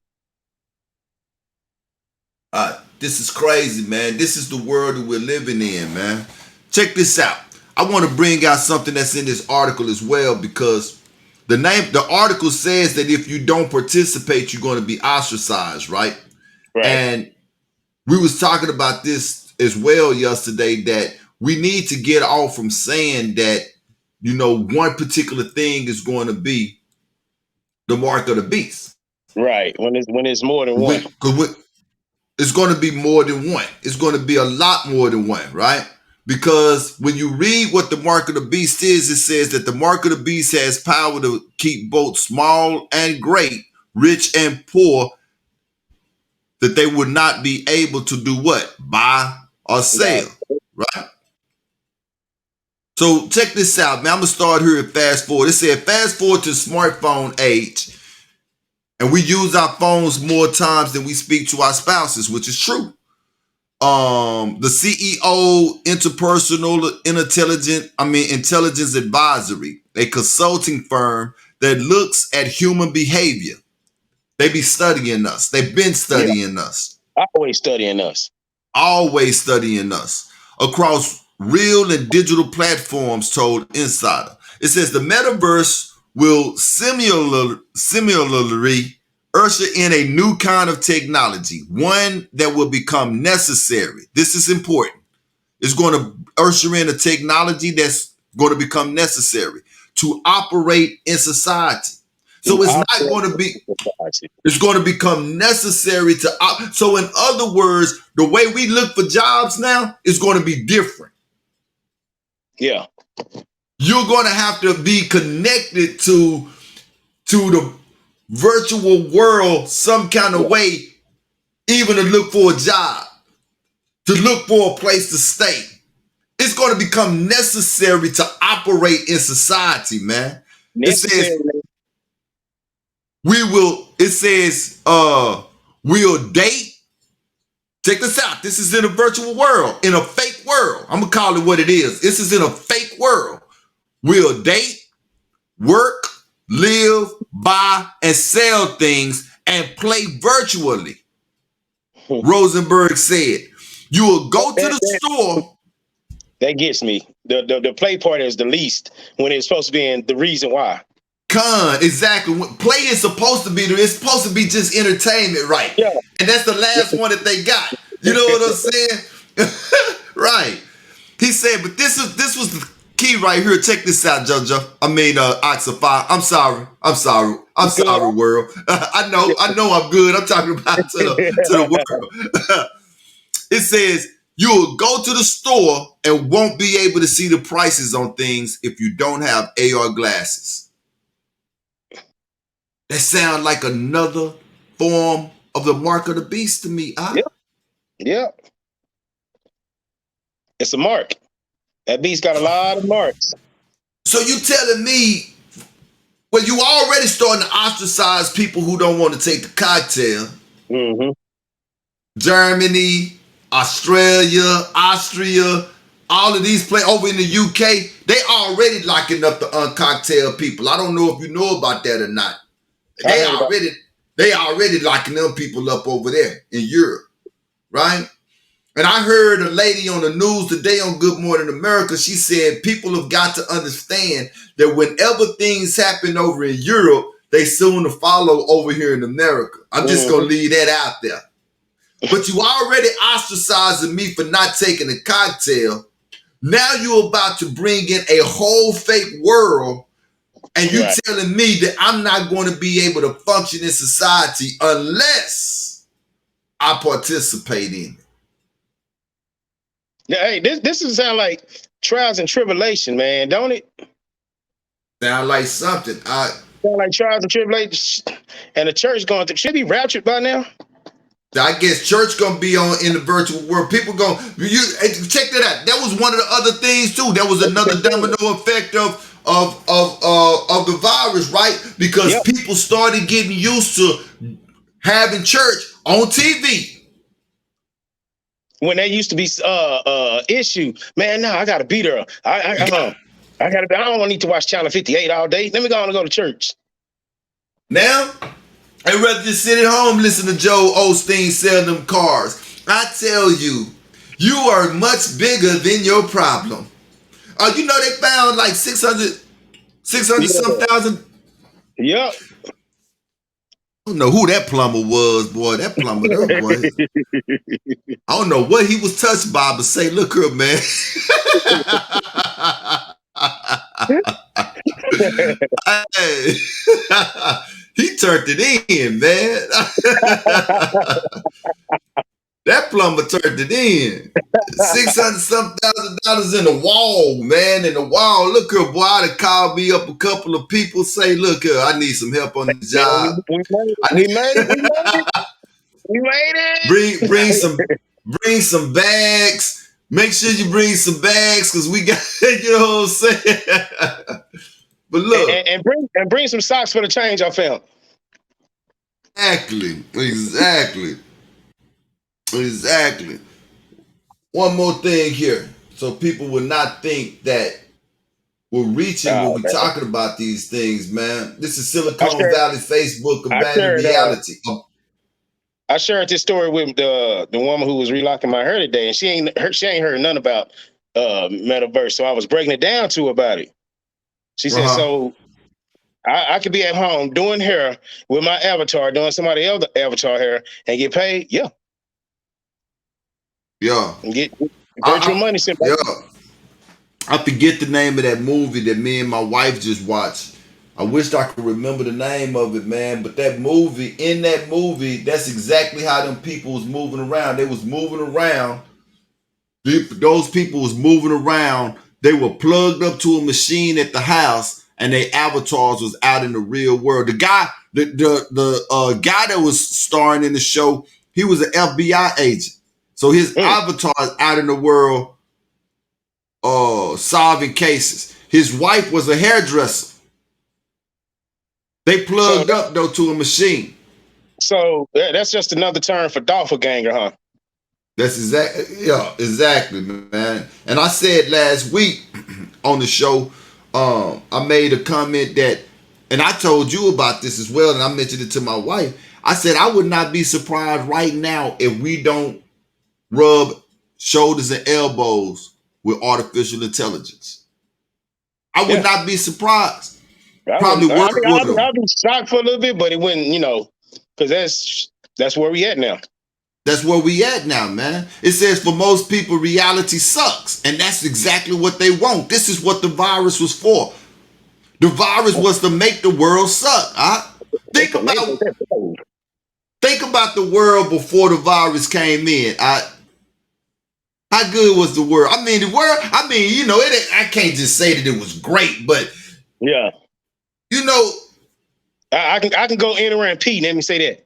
This is crazy, man. This is the world that we're living in, man. Check this out. I want to bring out something that's in this article as well, because the article says that if you don't participate, you're going to be ostracized, right? Right. And we was talking about this as well yesterday, that we need to get off from saying that, you know, one particular thing is going to be the mark of the beast. Right. When it's more than one. It's going to be more than one. It's going to be a lot more than one, right? Because when you read what the mark of the beast is, it says that the mark of the beast has power to keep both small and great, rich and poor, that they would not be able to do what? Buy or sell, right? So check this out, man. I'm going to start here at fast forward. It said fast forward to smartphone age, and we use our phones more times than we speak to our spouses, which is true. The CEO Interpersonal Intelligence Advisory, a consulting firm that looks at human behavior. They be studying us. They've been studying us. Always studying us. Always studying us across real and digital platforms, told Insider. It says the metaverse will similarly usher in a new kind of technology, one that will become necessary. This is important. It's going to usher in a technology that's going to become necessary to operate in society. So it's not going to be, it's going to become necessary to, so in other words, the way we look for jobs now is going to be different. Yeah. You're going to have to be connected to the virtual world some kind of way, even to look for a job, to look for a place to stay. It's going to become necessary to operate in society, man. Necessary. It says we'll date. Check this out. This is in a virtual world, in a fake world. I'm going to call it what it is. This is in a fake world. We'll date, work, live, buy, and sell things and play virtually. Rosenberg said, you will go to the store. That gets me. The play part is the least when it's supposed to be in the reason why. Exactly. Play is supposed to be, it's supposed to be just entertainment, right? Yeah. And that's the last one that they got. You know what I'm saying? Right. He said, but this was the key right here. Check this out, JoJo. Oxify. I'm sorry, world. I know I'm good. I'm talking about to the world. It says, you will go to the store and won't be able to see the prices on things if you don't have AR glasses. That sounds like another form of the mark of the beast to me. Yeah. It's a mark. That beast got a lot of marks. So you telling me, well, you already starting to ostracize people who don't want to take the cocktail. Mm-hmm. Germany, Australia, Austria, all of these places over in the UK, they already locking up the uncocktail people. I don't know if you know about that or not. They already locking them people up over there in Europe, right? And I heard a lady on the news today on Good Morning America. She said people have got to understand that whenever things happen over in Europe, they soon to follow over here in America. I'm just going to leave that out there. But you already ostracizing me for not taking a cocktail. Now you're about to bring in a whole fake world, and you telling me that I'm not going to be able to function in society unless I participate in it. Yeah, hey, this sound like trials and tribulation, man, don't it? Sound like something. Sound like trials and tribulations, and the church going through. Should be raptured by now. I guess church gonna be on in the virtual world. People gonna check that out. That was one of the other things too. That was another domino effect of the virus, right? Because people started getting used to having church on TV. When there used to be issue, man. No, I gotta be there. I gotta be. I don't need to watch Channel 58 all day. Let me go to church. Now, I'd rather just sit at home, listen to Joe Osteen sell them cars. I tell you, you are much bigger than your problem. You know they found like 600 some thousand. Yep. I don't know who that plumber was, boy. That plumber, boy. I don't know what he was touched by, but say, look here, man. Hey. He turned it in, man. That plumber turned it in. $600 some thousand in the wall, man. In the wall. Look here, boy. I'd called me up a couple of people, say, look here, I need some help on the job. We made it. Bring some bags. Make sure you bring some bags because we got, you know what I'm saying? But look. And bring some socks for the change I found. Exactly. One more thing here, so people will not think that we're reaching when we're talking about these things, man. This is Silicon Valley Facebook abandoned reality. I shared this story with the woman who was relocking my hair today, and she ain't heard nothing about metaverse. So I was breaking it down to her about it. She said, "So I could be at home doing hair with my avatar, doing somebody else's avatar hair, and get paid." Yeah. And get virtual money. Yeah. I forget the name of that movie that me and my wife just watched. I wish I could remember the name of it, man. But in that movie, that's exactly how them people was moving around. They was moving around. Those people was moving around. They were plugged up to a machine at the house, and their avatars was out in the real world. The guy, the guy that was starring in the show, he was an FBI agent. So his avatar is out in the world solving cases. His wife was a hairdresser. They plugged up, though, to a machine. So that's just another term for doppelganger, huh? That's exactly, man. And I said last week on the show, I made a comment that, and I told you about this as well, and I mentioned it to my wife. I said I would not be surprised right now if we don't rub shoulders and elbows with artificial intelligence. I would not be surprised. Probably work with them. I'll be shocked for a little bit, but it wouldn't, because that's where we at now. That's where we at now, man. It says for most people, reality sucks. And that's exactly what they want. This is what the virus was for. The virus was to make the world suck. Think about the world before the virus came in. How good was the world? I mean, I can't just say that it was great, but yeah, I can go enter and pee. Let me say that.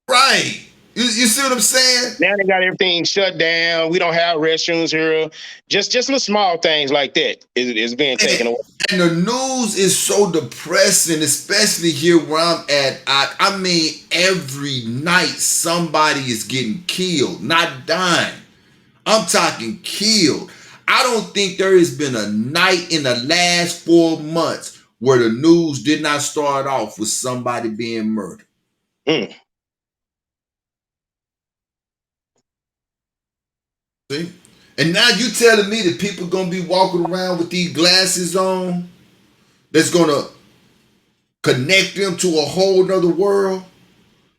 Right. You see what I'm saying? Now they got everything shut down. We don't have restrooms here. Just little small things like that is being taken away. And the news is so depressing, especially here where I'm at. I mean, every night somebody is getting killed, not dying. I'm talking killed. I don't think there has been a night in the last 4 months where the news did not start off with somebody being murdered. See? And now you telling me that people going to be walking around with these glasses on that's going to connect them to a whole nother world?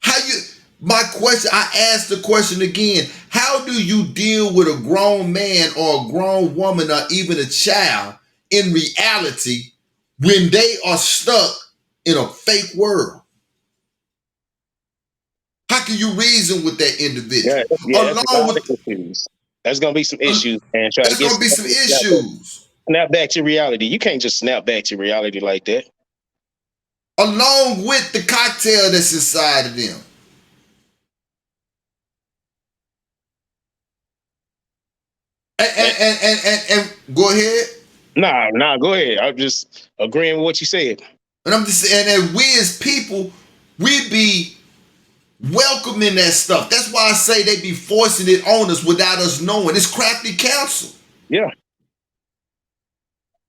I asked the question again. How do you deal with a grown man or a grown woman or even a child in reality when they are stuck in a fake world? How can you reason with that individual? There's going to be some issues. There's going to be some issues. Snap back to reality. You can't just snap back to reality like that. Along with the cocktail that's inside of them. And go ahead. Nah, go ahead. I'm just agreeing with what you said. And I'm just saying that we as people, we be welcoming that stuff. That's why I say they be forcing it on us without us knowing. It's crafty counsel. Yeah.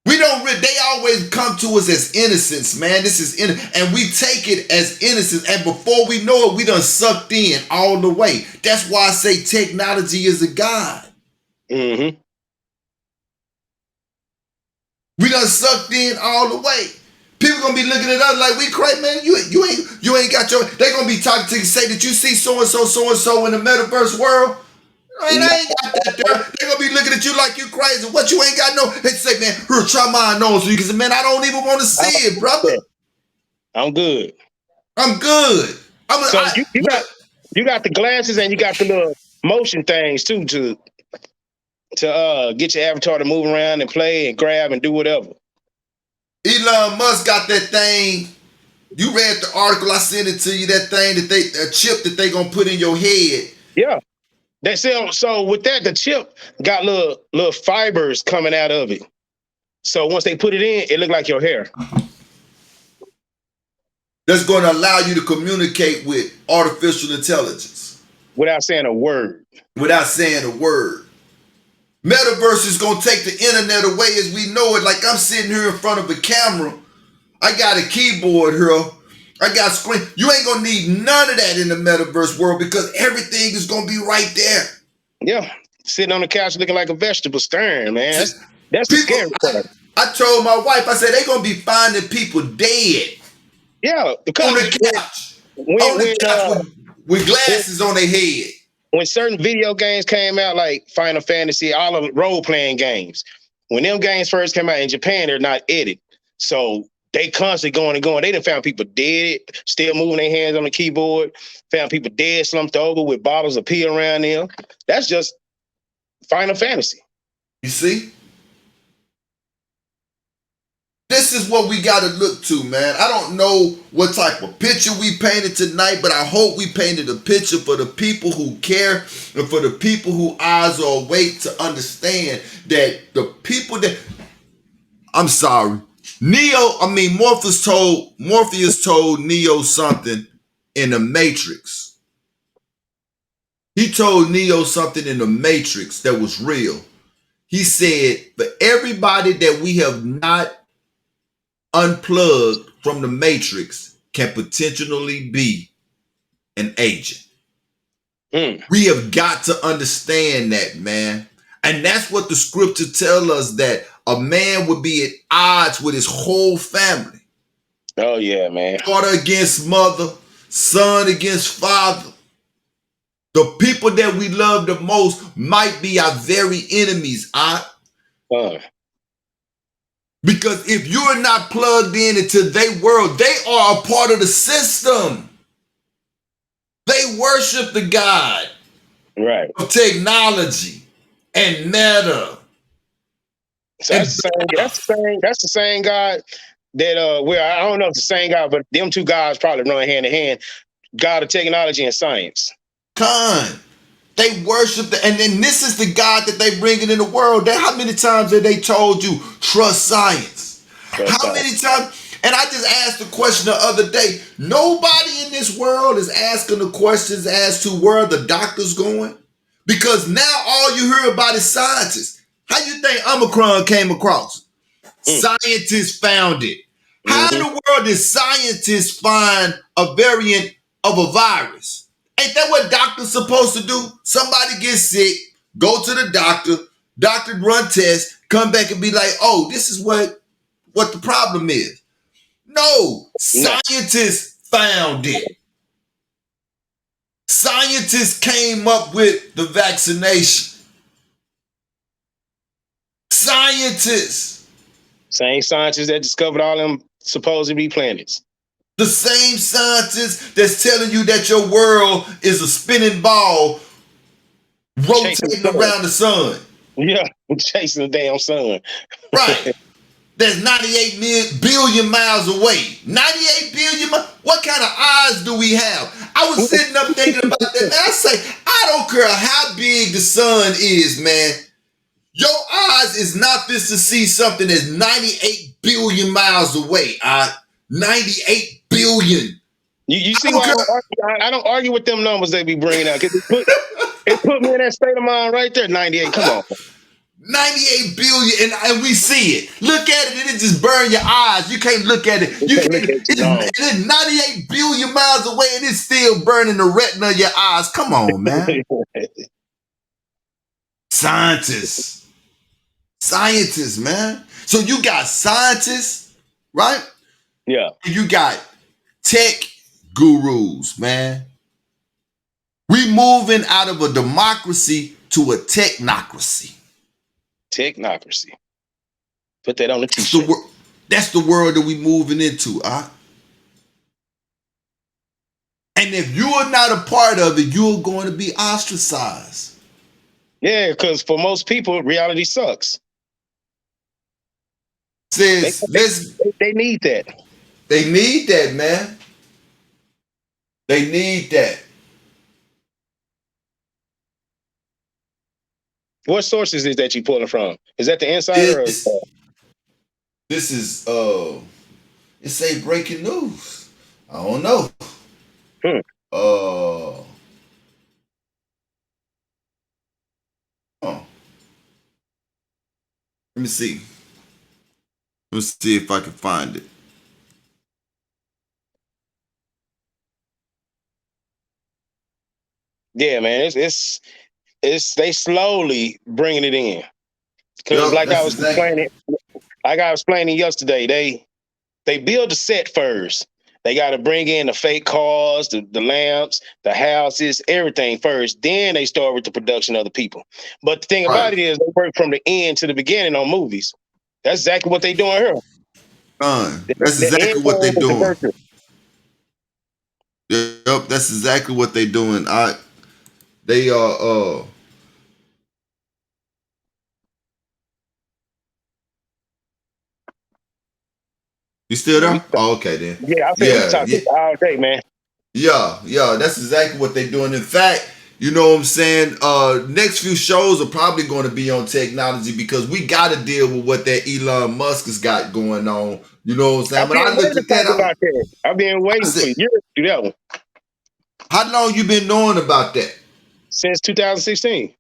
We don't. They always come to us as innocence, man. This is and we take it as innocence. And before we know it, we done sucked in all the way. That's why I say technology is a god. Mm-hmm. We done sucked in all the way. People gonna be looking at us like we crazy, man. You ain't got your. They gonna be talking to you, say that you see so and so in the metaverse world. Man, I ain't got that there. They gonna be looking at you like you crazy. What, you ain't got no? They say, man, here, try mine on, so you can say, man, I don't even want to see it, brother. I'm good. I'm good. You got the glasses and you got the little motion things too to get your avatar to move around and play and grab and do whatever. Elon Musk got that thing. You read the article, I sent it to you. That thing a chip that they gonna put in your head. Yeah. So with that, the chip got little fibers coming out of it. So once they put it in, it look like your hair. That's going to allow you to communicate with artificial intelligence. Without saying a word. Without saying a word. Metaverse is going to take the internet away as we know it. Like I'm sitting here in front of a camera. I got a keyboard here. I got a screen. You ain't going to need none of that in the metaverse world because everything is going to be right there. Yeah. Sitting on the couch looking like a vegetable staring, man. That's the scary part. I told my wife, I said, they're going to be finding people dead. Yeah. Because on the couch. With glasses on their head. When certain video games came out, like Final Fantasy, all of role-playing games, when them games first came out in Japan, they're not edited. So they constantly going and going. They done found people dead, still moving their hands on the keyboard, found people dead, slumped over with bottles of pee around them. That's just Final Fantasy. You see? This is what we got to look to, man. I don't know what type of picture we painted tonight, but I hope we painted a picture for the people who care and for the people who eyes are awake to understand that the people that... I'm sorry. Morpheus told Neo something in the Matrix. He told Neo something in the Matrix that was real. He said, for everybody that we have not unplugged from the Matrix can potentially be an agent. We have got to understand that, man. And that's what the scripture tells us, that a man would be at odds with his whole family. Oh, yeah, man. Daughter against mother, son against father. The people that we love the most might be our very enemies, Because if you're not plugged in into their world, they are a part of the system. They worship the God of technology and meta. So that's the same God that I don't know if it's the same God, but them two gods probably run hand in hand. God of technology and science. They worship and then this is the God that they bring in the world. How many times have they told you trust science? How many times? And I just asked the question the other day. Nobody in this world is asking the questions as to where the doctor's going, because now all you hear about is scientists. How you think Omicron came across? Scientists found it. How in the world did scientists find a variant of a virus? Ain't that what doctors supposed to do? Somebody gets sick, go to the doctor run tests, come back and be like, oh, this is what the problem is. No, scientists found it. Scientists came up with the vaccination. Scientists. Same scientists that discovered all them supposed to be planets. The same scientists that's telling you that your world is a spinning ball rotating around the sun. Yeah, chasing the damn sun. Right. That's 98 billion miles away. 98 billion miles? What kind of eyes do we have? I was sitting up thinking about that, man. I say, I don't care how big the sun is, man. Your eyes is not this to see something that's 98 billion miles away. 98 billion. You I see don't why care. I don't argue with them numbers they be bringing out, because it put me in that state of mind right there. 98. Come on. 98 billion, and we see it. Look at it, and it just burn your eyes. You can't look at it. You Look can't. at you long. It's 98 billion miles away, and it's still burning the retina of your eyes. Come on, man. Scientists, man. So you got scientists, right? Yeah. And you got tech gurus, man. We moving out of a democracy to a technocracy. Technocracy. Put that on the t-shirt. That's the world that we moving into, And if you are not a part of it, you're going to be ostracized. Yeah, because for most people, reality sucks. They need that. They need that, man. They need that. What sources is that you pulling from? Is that the Insider? This is it say breaking news. I don't know. Let me see. Let's see if I can find it. Yeah, man, it's they slowly bringing it in. Because like I was explaining yesterday, they build the set first. They got to bring in the fake cars, the lamps, the houses, everything first. Then they start with the production of the people. But the thing about it is they work from the end to the beginning on movies. That's exactly what they doing here. That's exactly what they doing. Yep, that's exactly what they doing. They are You still there? Oh, okay then. Yeah, I think we talked all day, man. Yeah, that's exactly what they're doing. In fact, you know what I'm saying? Next few shows are probably going to be on technology because we got to deal with what that Elon Musk has got going on. You know what I'm saying? But I looked at that. I've been waiting for years to do that one. How long you been knowing about that? Since 2016.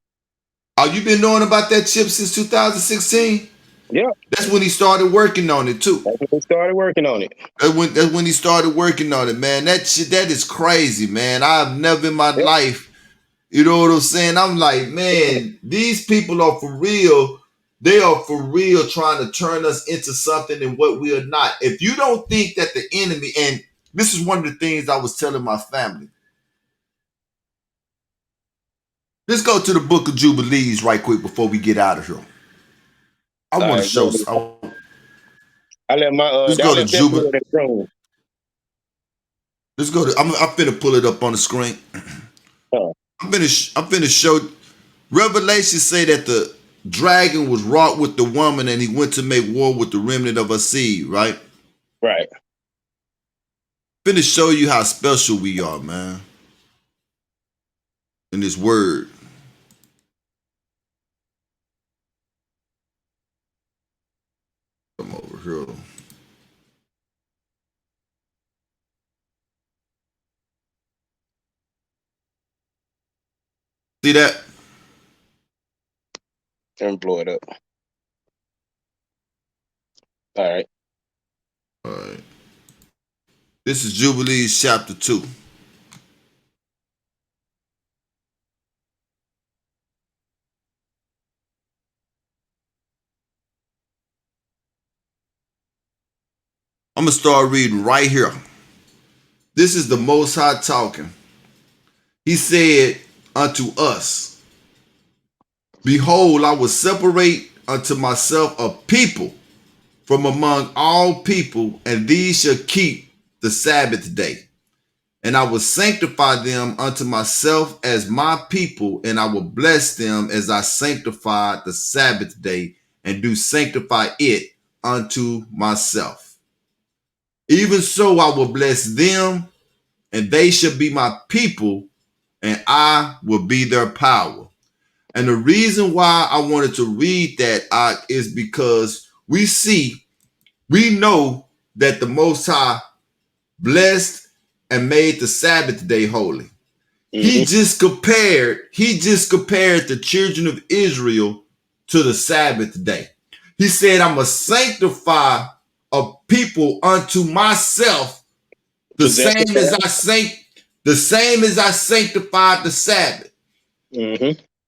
Oh, you been knowing about that chip since 2016? Yeah. That's when he started working on it too. That's when he started working on it. That's when he started working on it, man. That shit, that is crazy, man. I've never in my life, you know what I'm saying? I'm like, man, these people are for real. They are for real trying to turn us into something and what we are not. If you don't think that the enemy, and this is one of the things I was telling my family. Let's go to the Book of Jubilees right quick before we get out of here. I want to show. I let my let's go to Jubilee. Let's go to. I'm finna pull it up on the screen. I'm finna show. Revelations say that the dragon was wrought with the woman, and he went to make war with the remnant of her seed. Right. Right. Finna show you how special we are, man. In this word. Come over here. See that? And blow it up. All right. All right. This is Jubilees chapter 2. I'm going to start reading right here. This is the Most High talking. He said unto us, behold, I will separate unto myself a people from among all people, and these shall keep the Sabbath day and I will sanctify them unto myself as my people, and I will bless them as I sanctified the Sabbath day, and do sanctify it unto myself. Even so I will bless them, and they shall be my people, and I will be their power. And the reason why I wanted to read that is because we know that the Most High blessed and made the Sabbath day holy. He just compared the children of Israel to the Sabbath day. He said, I'm going to sanctify a people unto myself, the same as I sanctified the Sabbath.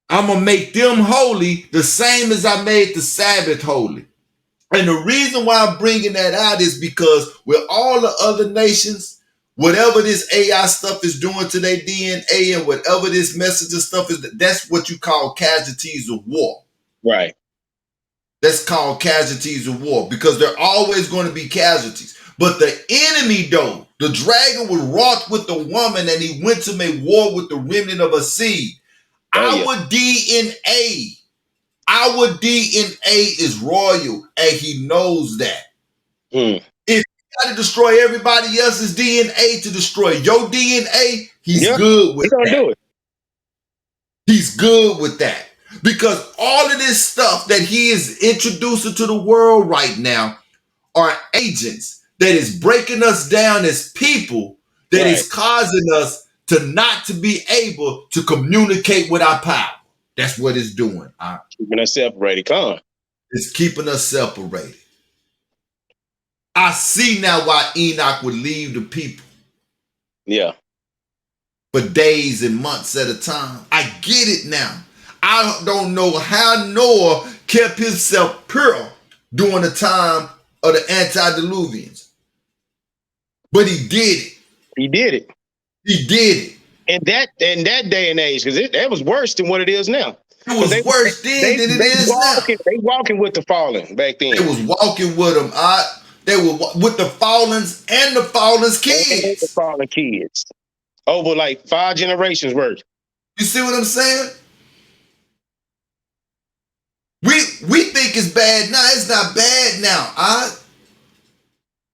I'm going to make them holy the same as I made the Sabbath holy. And the reason why I'm bringing that out is because with all the other nations, whatever this AI stuff is doing to their DNA and whatever this messenger stuff is, that's what you call casualties of war. Right. That's called casualties of war because they're always going to be casualties. But the enemy, though, the dragon was wroth with the woman and he went to make war with the remnant of a seed. Our DNA is royal, and he knows that. If you got to destroy everybody else's DNA to destroy your DNA, he's good with that. Do it. He's good with that. Because all of this stuff that he is introducing to the world right now are agents that is breaking us down as people, that is causing us to not to be able to communicate with our power. That's what it's doing. Keeping us separated. It's keeping us separated. I see now why Enoch would leave the people. Yeah. For days and months at a time. I get it now. I don't know how Noah kept himself pure during the time of the antediluvians. But he did it. He did it. He did it. In that day and age, because that was worse than what it is now. It was worse then than it is now. They walking with the fallen back then. They was walking with them. They were with the fallens and the fallen's kids. The fallen kids. Over like 5 generations worth. You see what I'm saying? We think it's bad now. It's not bad now.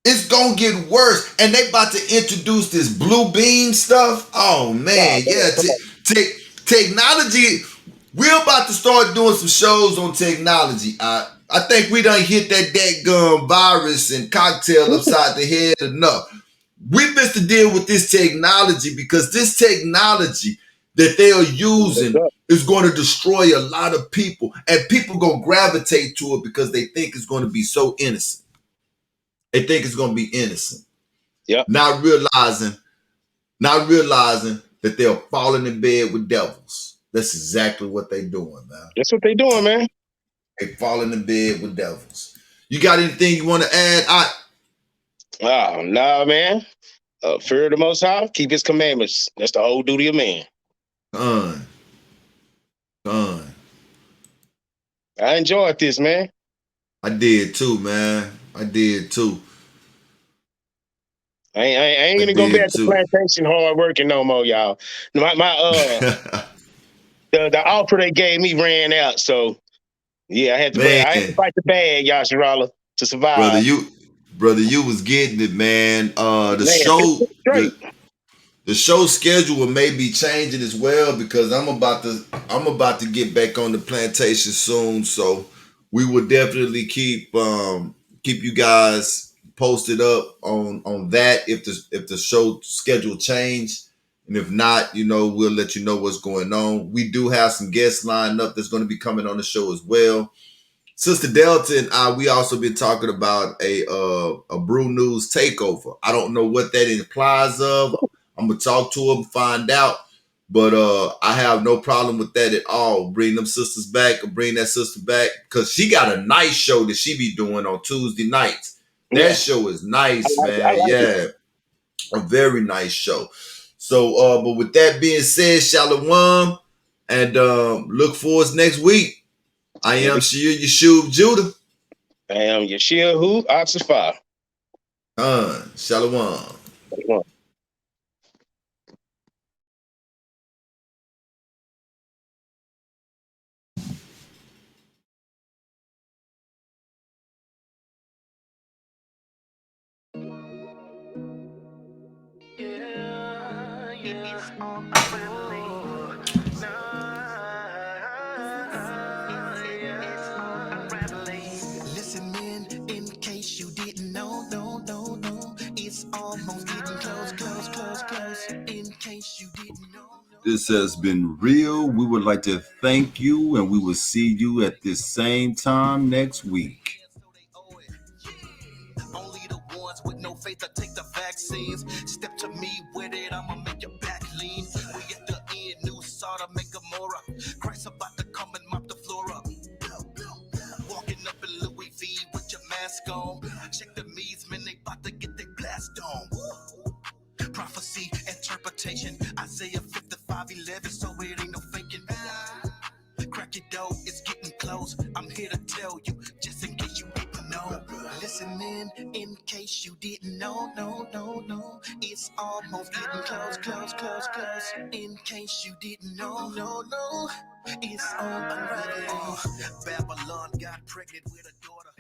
It's gonna get worse. And they about to introduce this blue beam stuff. Oh man, technology. We're about to start doing some shows on technology. I think we done hit that dadgum virus and cocktail upside the head enough. We missed to deal with this technology because this technology that they are using is going to destroy a lot of people, and people going to gravitate to it because they think it's going to be so innocent. They think it's going to be innocent. Yeah. Not realizing that they're falling in bed with devils. That's exactly what they're doing, man. That's what they're doing, man. They falling in bed with devils. You got anything you want to add? Oh, nah, man. Fear of the Most High, keep his commandments. That's the whole duty of man. Done. I enjoyed this, man. I did too, man. I did too. I ain't gonna go back to plantation hard working no more, y'all. The offer they gave me ran out, so yeah, I had to fight the bag, Yasharala, to survive. Brother, you was getting it, man. The show schedule may be changing as well because I'm about to get back on the plantation soon. So we will definitely keep you guys posted up on that if the show schedule changed. And if not, we'll let you know what's going on. We do have some guests lined up that's going to be coming on the show as well. Sister Delta and I, we also been talking about a Brew News takeover. I don't know what that implies of. I'm gonna talk to them, find out. But I have no problem with that at all. Bring them sisters back or bring that sister back because she got a nice show that she be doing on Tuesday nights. That show is nice, man. A very nice show. So, but with that being said, Shalom, and look for us next week. I am Shia Yeshua Judah. I am Yeshua who? Oxify. Shalom. It's all unraveling. It's all unraveling. Listen, man, in case you didn't know, no, it's almost getting close. In case you didn't know. This has been real. We would like to thank you, and we will see you at this same time next week. Only the ones with no faith that take the vaccines. Step to me with it, I'ma make your back lean. We at the end, new saw to make a more up. Christ about to come and mop the floor up. Walking up in Louis V with your mask on. Check the me's, man, they about to get their blast on. Prophecy, interpretation, Isaiah 55:11, so it ain't no faking. Crack your dough, it's getting close. I'm here to tell you, just in case you didn't know. Listen in case you didn't know, no. It's almost getting close. In case you didn't know, no. It's all unraveling. Babylon got pregnant with a daughter.